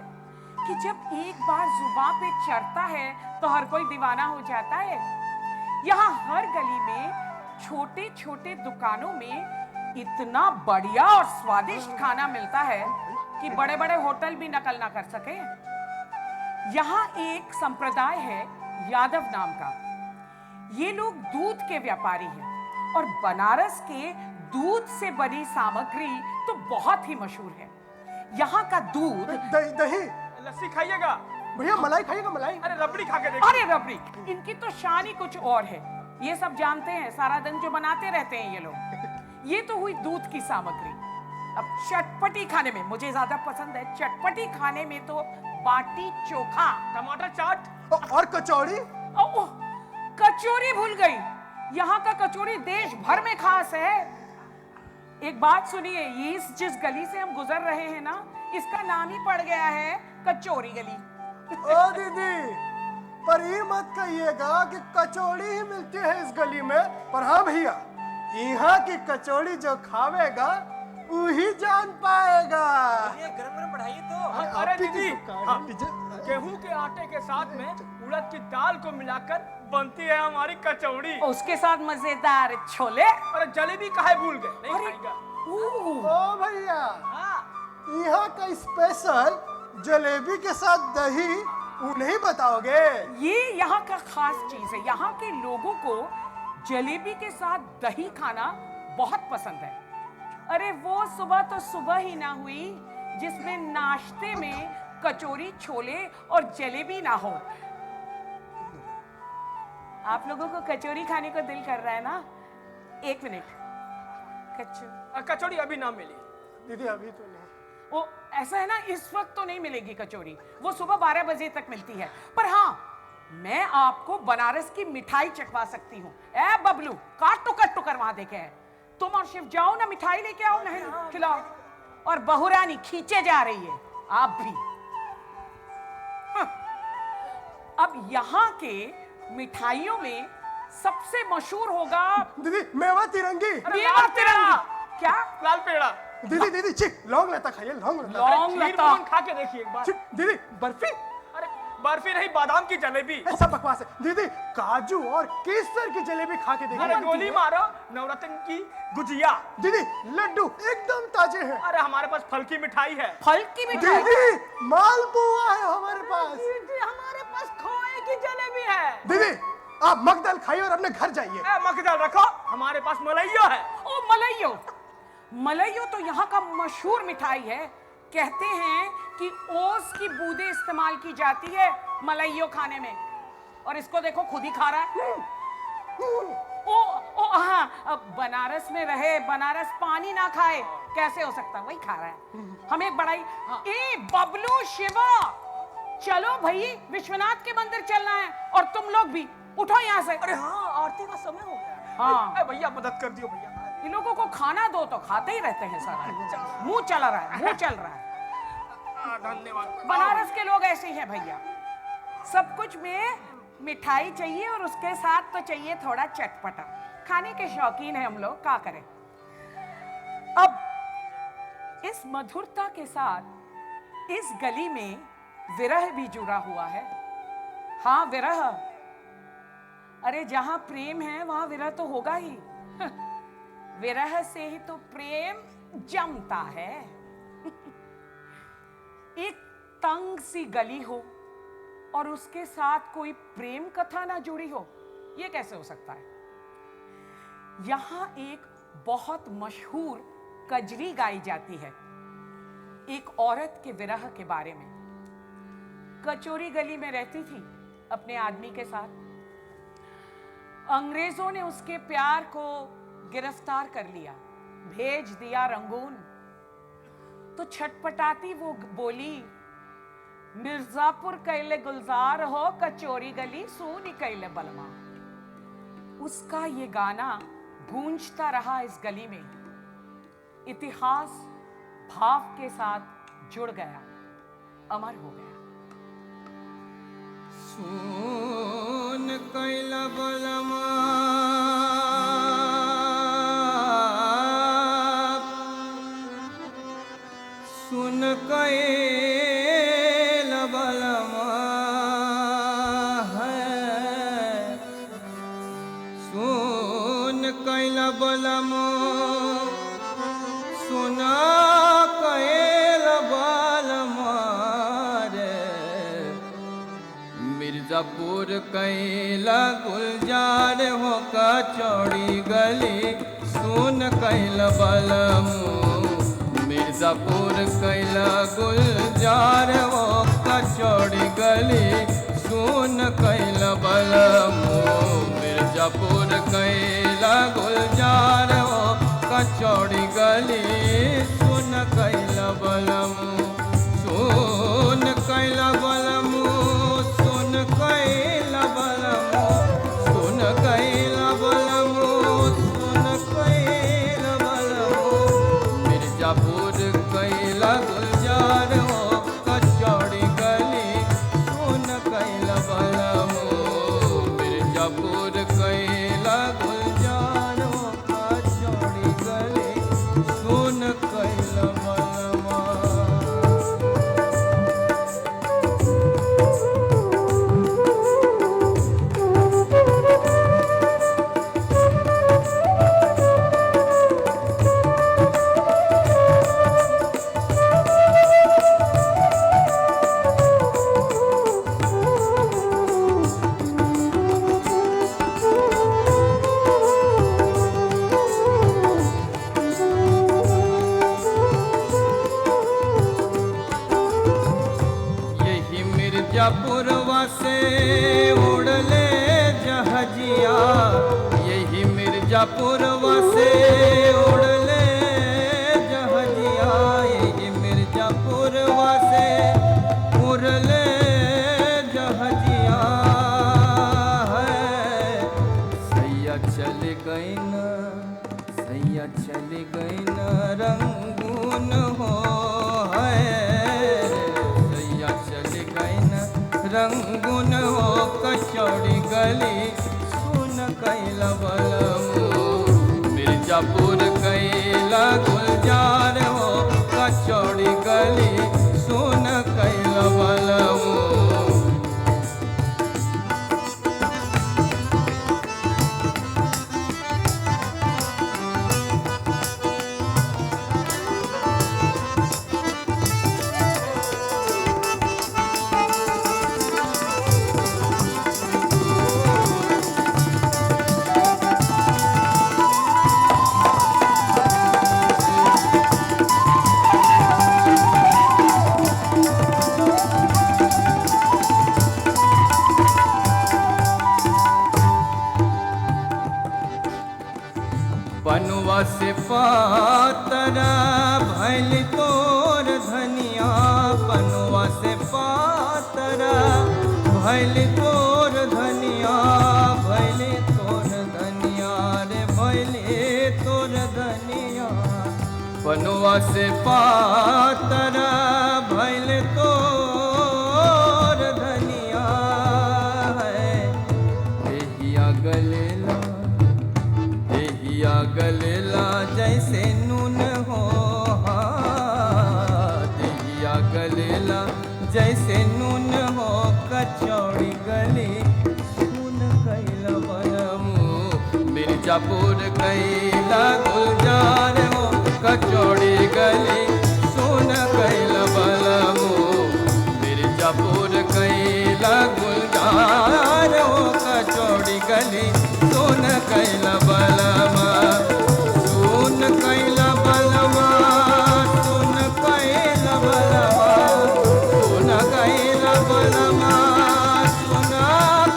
कि जब एक बार जुबान पे चढ़ता है तो हर कोई दीवाना हो जाता है। यहाँ हर गली में छोटे छोटे दुकानों में इतना बढ़िया और स्वादिष्ट खाना मिलता है कि बड़े बड़े होटल भी नकल ना कर सके। यहाँ एक संप्रदाय है यादव नाम का। ये लोग दूध के व्यापारी हैं और बनारस के दूध से बनी सामग्री तो बहुत ही मशहूर है। यहाँ का दूध दही दही लस्सी खाइएगा। भैया मलाई खाइएगा मलाई? अरे रबड़ी खा के देखो। अरे रबड़ी, इनकी तो शान ही कुछ और है। ये सब जानते हैं, सारा दिन जो बनाते रहते हैं ये लोग। ये तो हुई दूध की सामग्री। अब चटपटी खाने में मुझे ज्यादा पसंद है, चटपटी खाने में तो बाटी चोखा, टमाटर चाट और कचौड़ी? ओह, कचौरी भूल गई। यहाँ का कचौरी देश भर में खास है। एक बात सुनिए, ये जिस गली से हम गुजर रहे हैं ना, इसका नाम ही पड़ गया है कचौरी गली। ओ दीदी, पर ये मत कहिएगा कि कचौड़ी ही मिलती है इस गली में। पर हाँ भैया, यहाँ की कचौड़ी जो खावेगा वही जान पाएगा। ये गरम गरम बढ़ाइए तो। अरे आपकी दीदी, दुकान हाँ, है, डीजे- गेहूं के आटे के साथ में उड़द की दाल को मिलाकर बनती है हमारी कचौड़ी। उसके साथ मजेदार छोले। अरे जलेबी काहे भूल गए? नहीं अरे, खाएगा। ओह, ओ भैया, हाँ, यहाँ का स्पेशल जलेबी के साथ दही उन्हें बताओगे? ये यहाँ का खास चीज है। यहाँ के लोगों को जलेबी के साथ दही खाना बहुत पसंद है। अरे वो सुबह तो सुबह ही ना हुई जिसमें नाश्ते में कचौरी, छोले और जलेबी ना हो। आप लोगों को कचौरी खाने को दिल कर रहा है ना? एक मिनट, कचौड़ी अभी ना मिली। दीदी अभी तो नहीं। वो ऐसा है ना, इस वक्त तो नहीं मिलेगी कचौरी, वो सुबह 12 बजे तक मिलती है। पर हाँ, मैं आपको बनारस की मिठाई चखवा सकती हूँ। ए बबलू, काट टुकर वहां देखे है। तुम और शिव जाओ ना, मिठाई लेके आओ, नहीं खिलाओ। और बहुरानी खींचे जा रही है, आप भी। हाँ। अब यहाँ के मिठाइयों में सबसे मशहूर होगा दीदी मेवा तिरंगी। मेवा तिरंगी। क्या? लाल पेड़ा। दीदी दीदी चिक लौंग लता खाइए, लौंग लता। लौंग खीर लता। मोहन खा के देखिए एक बार। चिक, दीदी बर्फी। अरे बर्फी नहीं, बादाम की जलेबी। ऐसा बकवास है। दीदी काजू और केसर की जलेबी खा के अरे देखिए। गोली मारो, नवरत्न की गुजिया। दीदी लड्डू एकदम ताजे हैं। अरे हमारे पास फल की मिठाई है। फल की मिठाई। दीदी मालपुआ है हमारे पास। हमारे पास खोए की जलेबी है। दीदी आप मगदल खाइए और अपने घर जाइए। मगदल रखो, हमारे पास मलैया है। ओ मलैयो, मलैयो तो यहाँ का मशहूर मिठाई है। कहते हैं कि ओस की बूंदें इस्तेमाल की जाती है मलैयो खाने में, और इसको देखो खुद ही खा रहा है। ओ हाँ, अब बनारस में रहे, बनारस पानी ना खाए कैसे हो सकता, वही खा रहा है। हमें बड़ाई। ए बबलू, शिवा, चलो भाई, विश्वनाथ के मंदिर चलना है। और तुम लोग भी उठो यहाँ से। अरे हाँ, आरती का समय हो गया। हाँ भैया मदद कर दियो भैया। इन लोगों को खाना दो तो खाते ही रहते हैं सारा। मुंह चला रहा है, मुंह चल रहा है। धन्यवाद। बनारस के लोग ऐसे ही हैं भैया, सब कुछ में मिठाई चाहिए और उसके साथ तो चाहिए थोड़ा चटपटा। खाने के शौकीन हैं हम लोग, क्या करें। अब इस मधुरता के साथ इस गली में विरह भी जुड़ा हुआ है। हाँ, विरह। अरे जहां प्रेम है वहां विरह तो होगा ही। विरह से ही तो प्रेम जमता है। एक तंग सी गली हो और उसके साथ कोई प्रेम कथा ना जुड़ी हो, यह कैसे हो सकता है। यहां एक बहुत मशहूर कजरी गाई जाती है एक औरत के विरह के बारे में। कचौरी गली में रहती थी अपने आदमी के साथ। अंग्रेजों ने उसके प्यार को गिरफ्तार कर लिया, भेज दिया रंगून। तो छटपटाती वो बोली, मिर्जापुर कैले गुलजार हो, कचौरी गली सूनी कैले बलमा। उसका ये गाना गूंजता रहा इस गली में। इतिहास भाव के साथ जुड़ गया, अमर हो गया। सुन कैला बलमा सुन कैला बलमा है सुन कैला बलमा सुन कैला बलमा रे मिर्जापुर कैला गुलजार हो कचौड़ी गली सुन कैला बलमू मिर्जापुर कैला गुलजार हो कचौड़ी गली सुन कैला बलमू मिर्जापुर कैला गुलजार हो कचौड़ी गली सुन कैला बलमू सुन कैला बलमू सुन कैला बलमू सुन कैला बलमू सुन कैला बलमू मिर्जापुर कैला गुलजार हो कचौड़ी गली सुन कैला बलमू मिर्जापुर कैला गुलजार हो कचौड़ी गली सुन कैला बलमा। यही मिर्जापुरवा से उड़ले जहाजिया यही मिर्जापुरवा से उड़ले जहाजिया यही मिर्जापुर सैया चली गई न रंगून हो है, सैया चली गई न रंगून हो, कचौड़ी गली सुन कैला बलमू, मिर्जापुर कैला गुलजार हो, कचौड़ी गली सुन कैला बलमू। पनुआ से पातरा भैल तोर धनिया, पनुआ से पातरा भैल तोर धनिया, भैल तोर धनिया रे भैल तोर धनिया, पनुआ से पातरा भैल तोर धनिया है, देहिया गलेला गलेला जैसे नून हो, देहिया गलेला जैसे नून हो, कचौड़ी गली सुन कैला बलमू, मिर्जापुर कैला गुलजार हो, कचौड़ी गली सुन कैला बलमू, मिर्जापुर कैला गुलजार हो, कचौड़ी गली सुन कैला बलमा, सुन कैला बलमा, सुन कैला बलमा, सुन कैला बलमा, सुन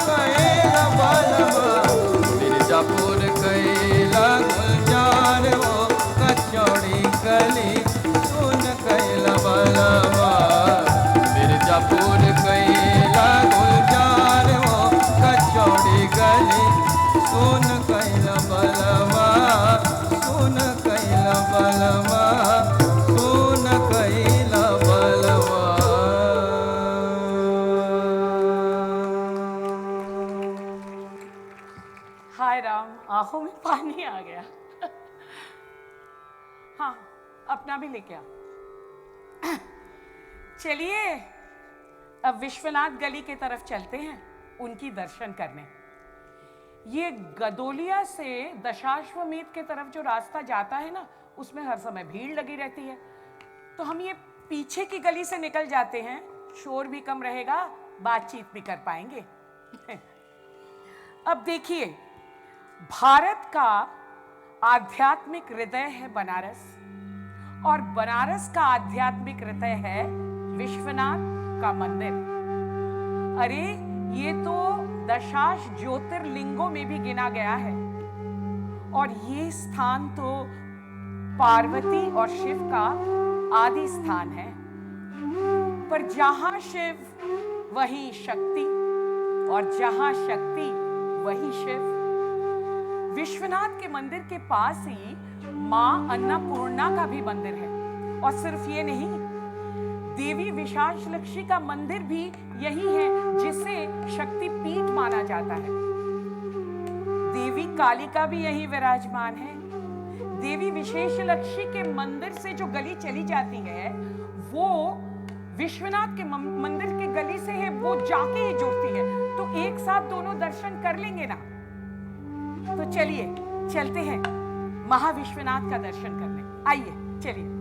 कैला बलमा, मिर्जापुर कैला गुलजार हो, कचौड़ी गली सुन कैला बलमा, मिर्जापुर कैला गुलजार हो, कचौड़ी गली सुन कैला बलमा, सुन कैला बलमा, सुन कैला बलमा। हाय राम, आंखों में पानी आ गया। हाँ, अपना भी लेके आ। चलिए अब विश्वनाथ गली की तरफ चलते हैं, उनकी दर्शन करने। ये गदोलिया से दशाश्वमेध के तरफ जो रास्ता जाता है ना, उसमें हर समय भीड़ लगी रहती है, तो हम ये पीछे की गली से निकल जाते हैं, शोर भी कम रहेगा, बातचीत भी कर पाएंगे। अब देखिए, भारत का आध्यात्मिक हृदय है बनारस, और बनारस का आध्यात्मिक हृदय है विश्वनाथ का मंदिर। अरे ये तो दशाश ज्योतिर्लिंगों में भी गिना गया है, और ये स्थान तो पार्वती और शिव का आदि स्थान है। पर जहां शिव वहीं शक्ति, और जहां शक्ति वहीं शिव। विश्वनाथ के मंदिर के पास ही मां अन्नपूर्णा का भी मंदिर है, और सिर्फ ये नहीं, देवी विशालक्षी का मंदिर भी यही है, जिसे शक्ति पीठ माना जाता है। देवी कालिका भी यही विराजमान है। देवी विशेषलक्षी के मंदिर से जो गली चली जाती है, वो विश्वनाथ के मंदिर के गली से है, वो जाके ही जुड़ती है। तो एक साथ दोनों दर्शन कर लेंगे ना। तो चलिए चलते हैं महाविश्वनाथ का दर्शन करने। आइए चलिए।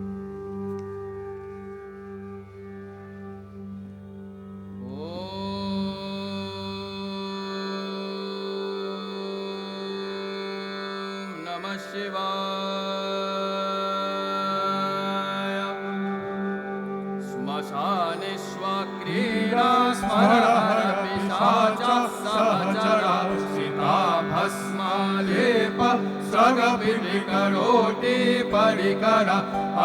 नमः शिवाय। श्मशाने स्वक्रीडा स्मरहर पिशाचः सहचरा सीता भस्मालेप सर्गविकरोति परिकर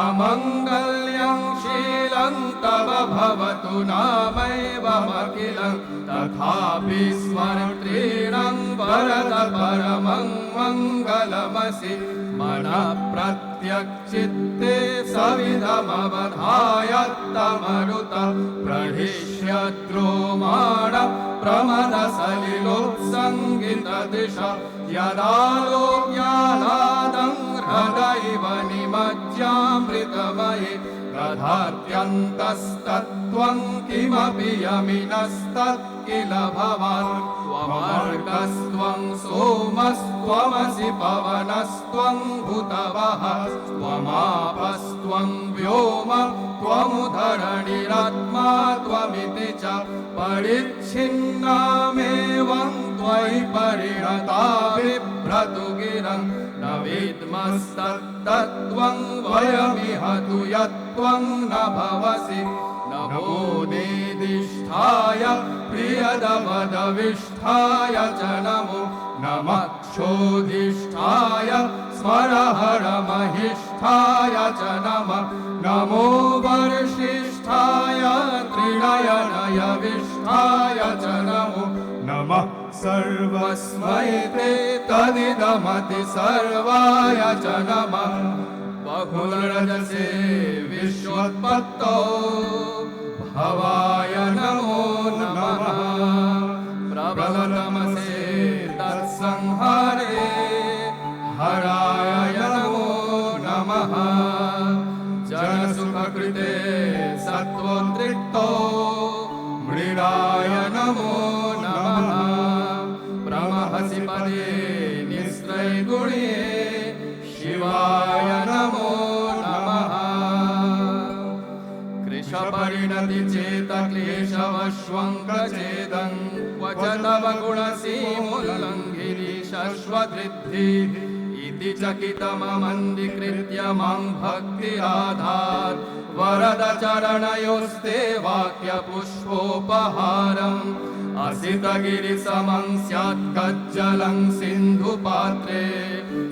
अमङ्गल्य पुण्यं शीलं तव भवतु नामैवमखिलं तथापि स्वर्तॄणां वरद परमं मङ्गलमसि मनः प्रत्यक्चित्ते सविधमवधायत्तमरुत प्रहिष्यद्रोमाण प्रमदसलिलोत्सङ्गितदिशा यदालोक्यालादं हृदयैव निमज्यामृतमये दधात्यन्तस्तत्त्वं किमपि यमिनस्तत्किल भवान् त्वमर्कस्त्वं सोमस्त्वमसि पवनस्त्वं भूतवः त्वमापस्त्वं व्योम त्वमुधरणिरात्मा त्वमिति च परिच्छिन्नामेवं त्वयि परिणता बिभ्रतु गिरं न विद्मस्तत्तत्त्वं वयमिह तु यत्त्वं न भवसि नमो नेदिष्ठाय प्रियदवदविष्ठाय च नमो नमः क्षोधिष्ठाय स्मरहरमहिष्ठाय च नमः नमो वर्षिष्ठाय त्रिणयनयविष्ठाय च नमो नमः सर्वस्मै ते तदिदमति सर्वाय च नमः बहुलरजसे विश्वोत्पत्तौ भवाय नमो नमः प्रबलतमसे तत्संहारे हराय नमो नमः जनसुखकृते सत्त्वोद्रिक्तो मृडाय नमो नमः प्रमहसि पदे निस्त्रैगुण्ये शिवाय नमो नमः कृशपरिणति चेत क्लेशवश्वङ्कचेदं क्वच तव गुणसीमुल्लङ्घिनी शश्वधृद्धि इति चकितममन्दीकृत्य मां भक्तिराधात् वरद चरणयोस्ते वाक्यपुष्पोपहारम् असितगिरिसमं स्यात् कज्जलं सिन्धुपात्रे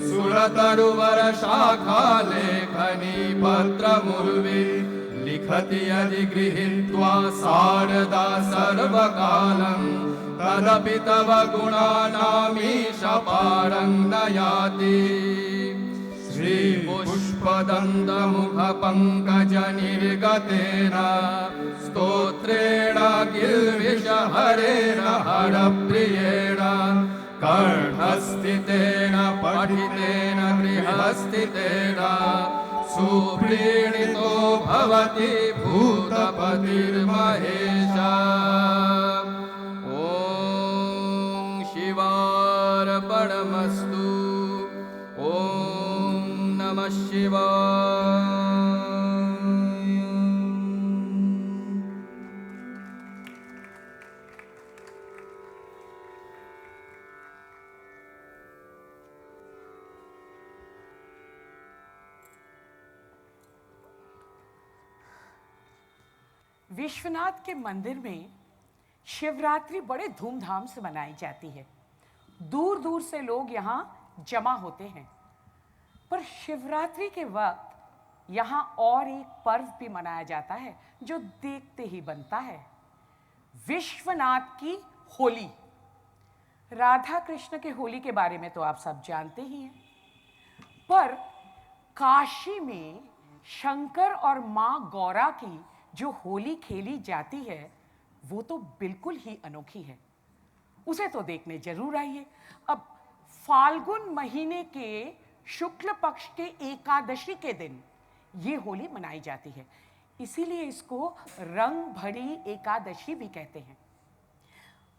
सुरतरुवरशाखालेखनी पत्रमुर्वी लिखति यदि गृहीत्वा शारदा सर्वकालं तदपि तव गुणानामीश पारं न याति श्रीपुष्पदन्तमुखपङ्कजनिर्गतेन स्तोत्रेण किल्बिषहरेण हरप्रियेण कर्णस्थितेन पठितेन गृहस्थितेन सुप्रीणितो भवति भूतपतिर्महेश ॐ शिवार्पणमस्तु ॐ नमः शिवाय। विश्वनाथ के मंदिर में शिवरात्रि बड़े धूमधाम से मनाई जाती है। दूर दूर से लोग यहाँ जमा होते हैं। पर शिवरात्रि के वक्त यहाँ और एक पर्व भी मनाया जाता है जो देखते ही बनता है, विश्वनाथ की होली। राधा कृष्ण के होली के बारे में तो आप सब जानते ही हैं, पर काशी में शंकर और माँ गौरा की जो होली खेली जाती है वो तो बिल्कुल ही अनोखी है। उसे तो देखने जरूर आइए। अब फाल्गुन महीने के शुक्ल पक्ष के एकादशी के दिन ये होली मनाई जाती है, इसीलिए इसको रंग भरी एकादशी भी कहते हैं।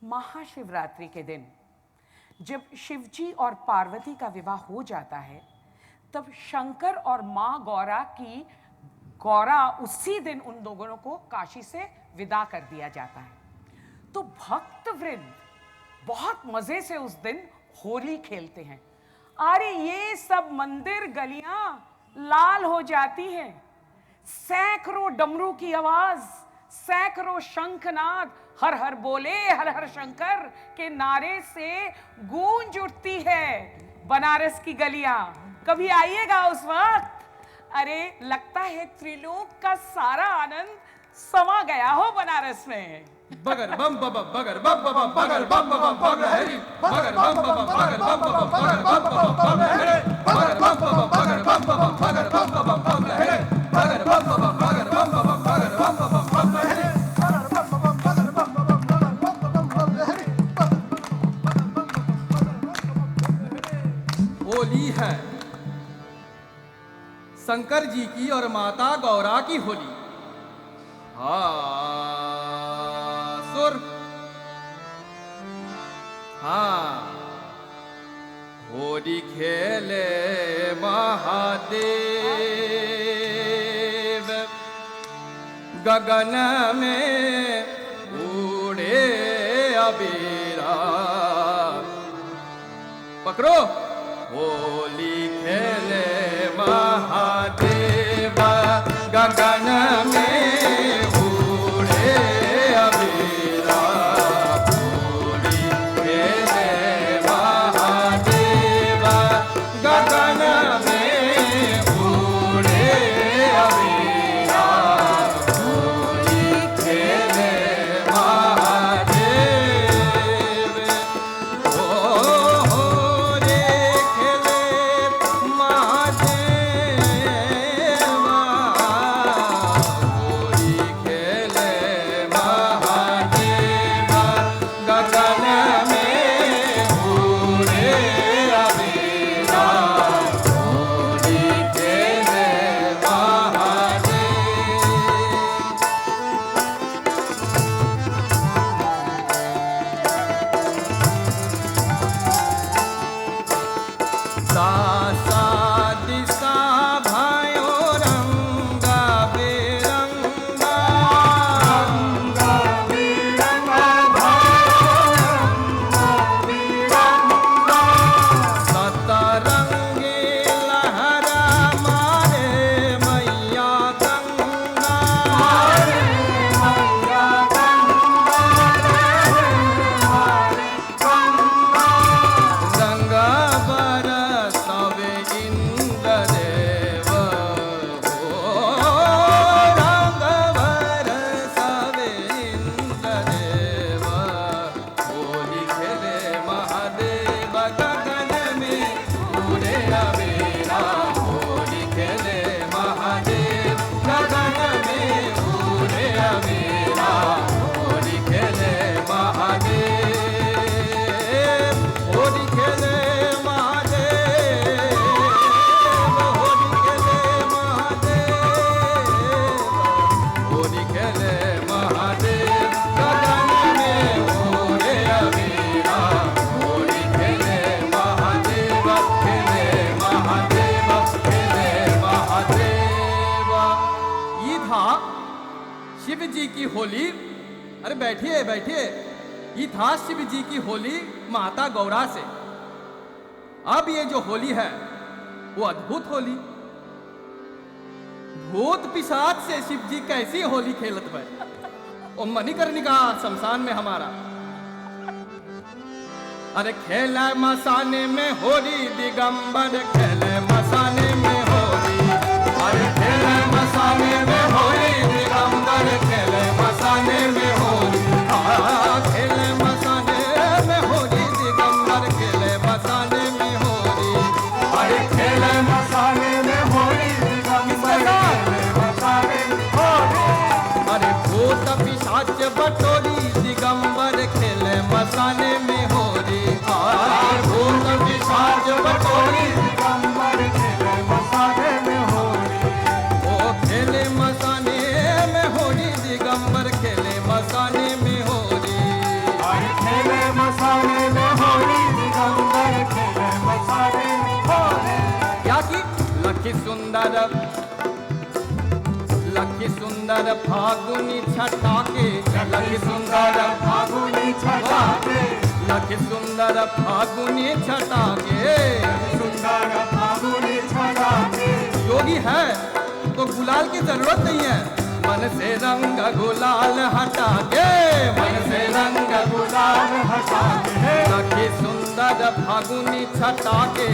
महाशिवरात्रि के दिन जब शिवजी और पार्वती का विवाह हो जाता है, तब शंकर और माँ गौरा उसी दिन उन दोनों को काशी से विदा कर दिया जाता है। तो भक्त वृंद बहुत मजे से उस दिन होली खेलते हैं। अरे ये सब मंदिर गलियां लाल हो जाती हैं, सैकड़ों डमरू की आवाज, सैकड़ों शंखनाद, हर हर बोले हर हर शंकर के नारे से गूंज उठती है बनारस की गलियां। कभी आइएगा उस वक्त, अरे लगता है त्रिलोक का सारा आनंद समा गया हो बनारस में। बगर बम बम बगर बम बम बगर बम बम बगर हरी बगर बम बम बगर बम बम बगर बम बम बगर हरी बगर बम बम बगर बम बम बगर बम बम बगर हरी बगर बम बम बगर बम बम बगर बम बम बगर हरी। होली है शंकर जी की और माता गौरा की होली। सुर हाँ होली खेले महादेव गगन में उड़े अबीरा। पकड़ो होली खेले महादेव गगन में उड़े अबीरा। होली खेले महादेव गगन में उड़े अबीरा। होली खेले महादेव शिव जी की होली। अरे बैठिए बैठिए। ये था शिव जी की होली माता गौरा से। अब ये जो होली है वो अद्भुत होली। भूत पिशाच से शिव जी कैसी होली खेलत है। ओ मणिकर्णिका शमशान में हमारा। अरे खेला मसाने में होली दिगंबर खेले मसाने में होली। अरे खेले मसाने में होली दिगंबर खेले मसाने में होली। खेले मसाने में होली दिगंबर खेले मसाने में होली। अरे खेले मसाने में होली दिगंबर खेले मसाने में होली। अरे भूत पिशाच बटोरी दिगंबर खेले मसाने में होली। भूत पिशाच बटोरी दिगंबर खेले मसाने में होली। ओ खेले मसाने में होली दिगंबर खेले मसाने में होली। अरे खेले मसाने में होली दिगंबर खेले मसाने में होली। क्या की लखी सुंदर फागुनी छटा के। लखी सुंदर फागुनी छटा के। लखी सुंदर फागुनी छटा के। सुंदर फागुनी छटा के। योगी है तो गुलाल की जरूरत नहीं है। मन से रंग गुलाल हटा के। मन से रंग गुलाल हटा के। लखी सुंदर फागुनी छटा के।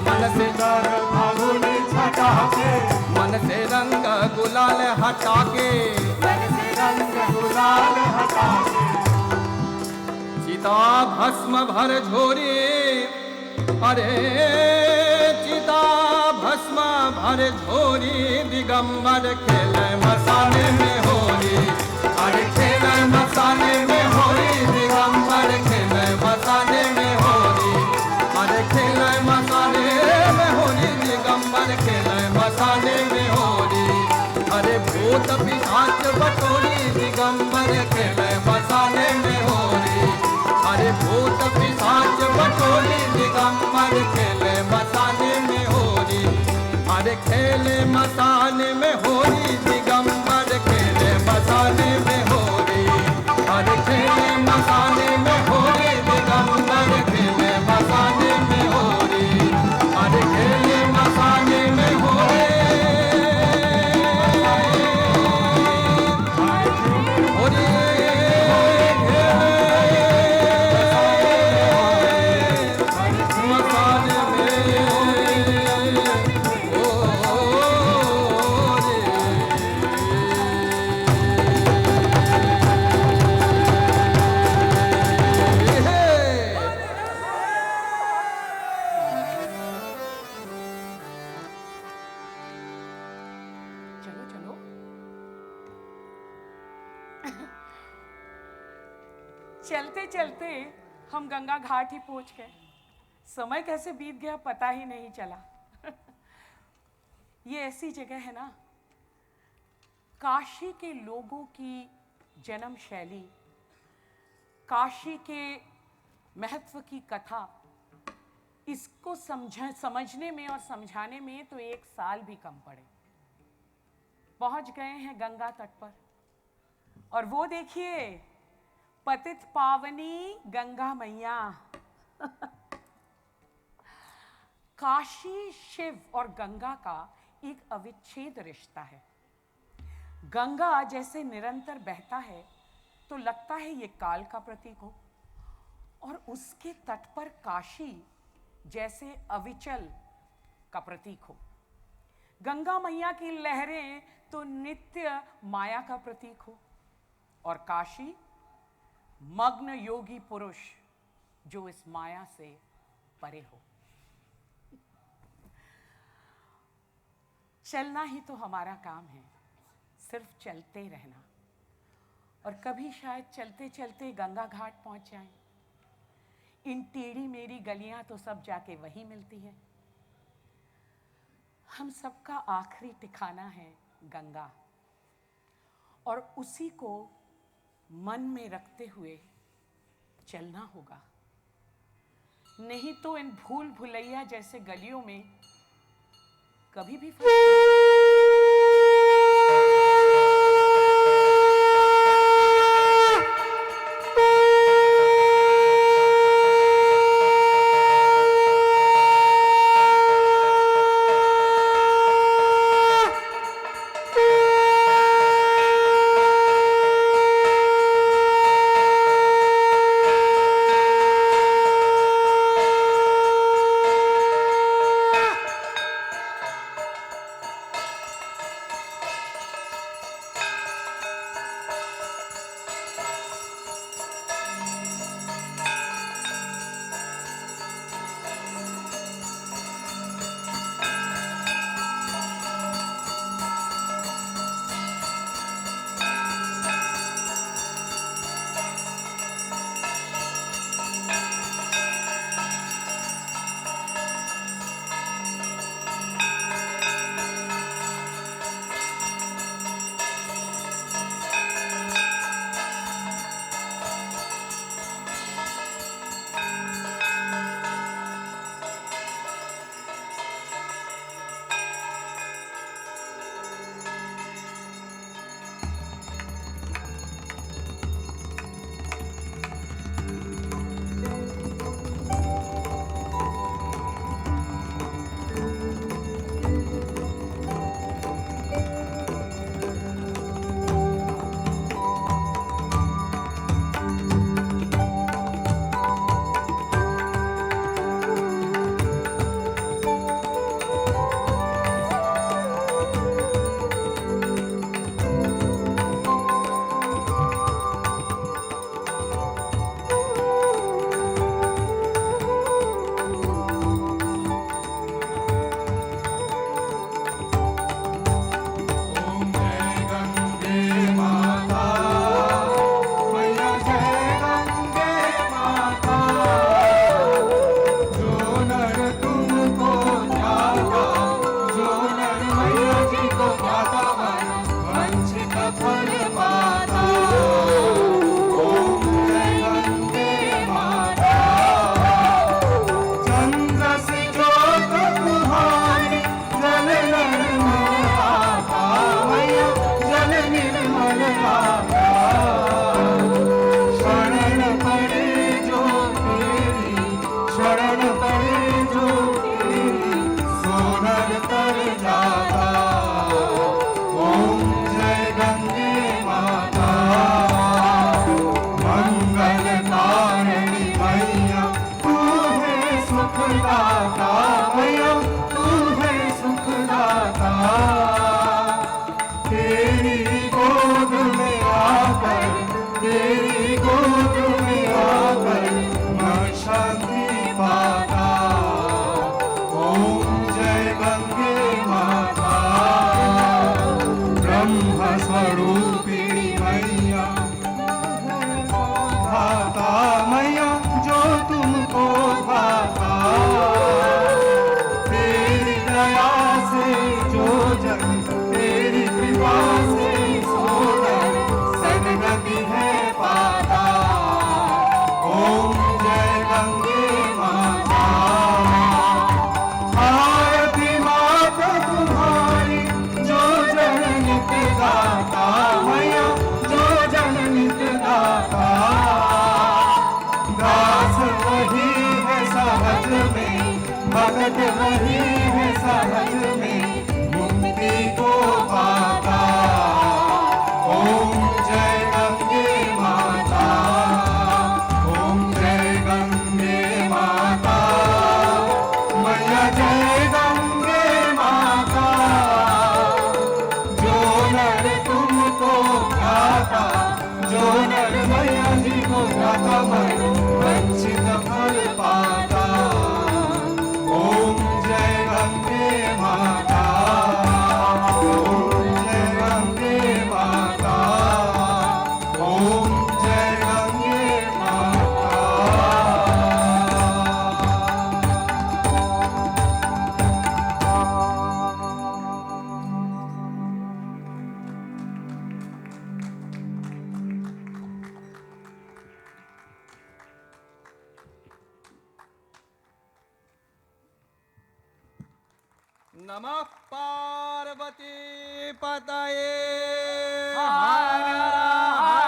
मन से फागुनी छटा के। मन मन से रंग गुलाल हटा के, रंग गुलाल हटा के, चिता भस्म भर झोरी, अरे चिता भस्म भर झोरी, दिगंबर खेले मसाने में होली, अरे खेले मसाने में होली, दिगंबर खेले मसाने में होली, अरे खेले मसाने में होली, दिगंबर खेले मसाने में होली, अरे भूत पिशाच बटोरी, दिगंबर खेले मसाने में होली, अरे भूत पिशाच बटोरी, दिगंबर खेले मसाने में होली, अरे खेले मसाने में होली, दिगंबर खेले मसाने में होली, अरे खेले मसाने में होली, दिगंबर खेले मसाने में होली, अरे खेले मसाने में होली, चलो चलो। चलते चलते हम गंगा घाट ही पहुंच गए। समय कैसे बीत गया पता ही नहीं चला। ये ऐसी जगह है ना, काशी के लोगों की जन्म शैली, काशी के महत्व की कथा, इसको समझने में और समझाने में तो 1 साल भी कम पड़े। पहुंच गए हैं गंगा तट पर, और वो देखिए पतित पावनी गंगा मैया। काशी शिव और गंगा का एक अविच्छेद रिश्ता है। गंगा जैसे निरंतर बहता है तो लगता है ये काल का प्रतीक हो, और उसके तट पर काशी जैसे अविचल का प्रतीक हो। गंगा मैया की लहरें तो नित्य माया का प्रतीक हो, और काशी मग्न योगी पुरुष जो इस माया से परे हो। चलना ही तो हमारा काम है, सिर्फ चलते रहना, और कभी शायद चलते चलते गंगा घाट पहुंच जाएं। इन टेढ़ी मेरी गलियां तो सब जाके वही मिलती हैं। हम सबका आखिरी ठिकाना है गंगा, और उसी को मन में रखते हुए चलना होगा, नहीं तो इन भूल भुलैया जैसे गलियों में कभी भी दया से जो जन तेरी कृपा से सोकर सदगति है पाता। ओम जय गंगे माता। आरती माता तुम्हारी जो जन नित गाता, मैया जो जन नित गाता। दास वही है सहज में, भगत वही है सहज में, मुक्ति को पाता। ओम जय गंगे माता। ओम जय गंगे माता। मैया जय गंगे माता। जो नर तुमको गाता, जो नर मैया जी को गाता, मन वंचित फल पाता। ओम जय गंगे माता। ओम जय गंगे माता। ओम जय गंगे माता। नमः पार्वती पतये। हर हर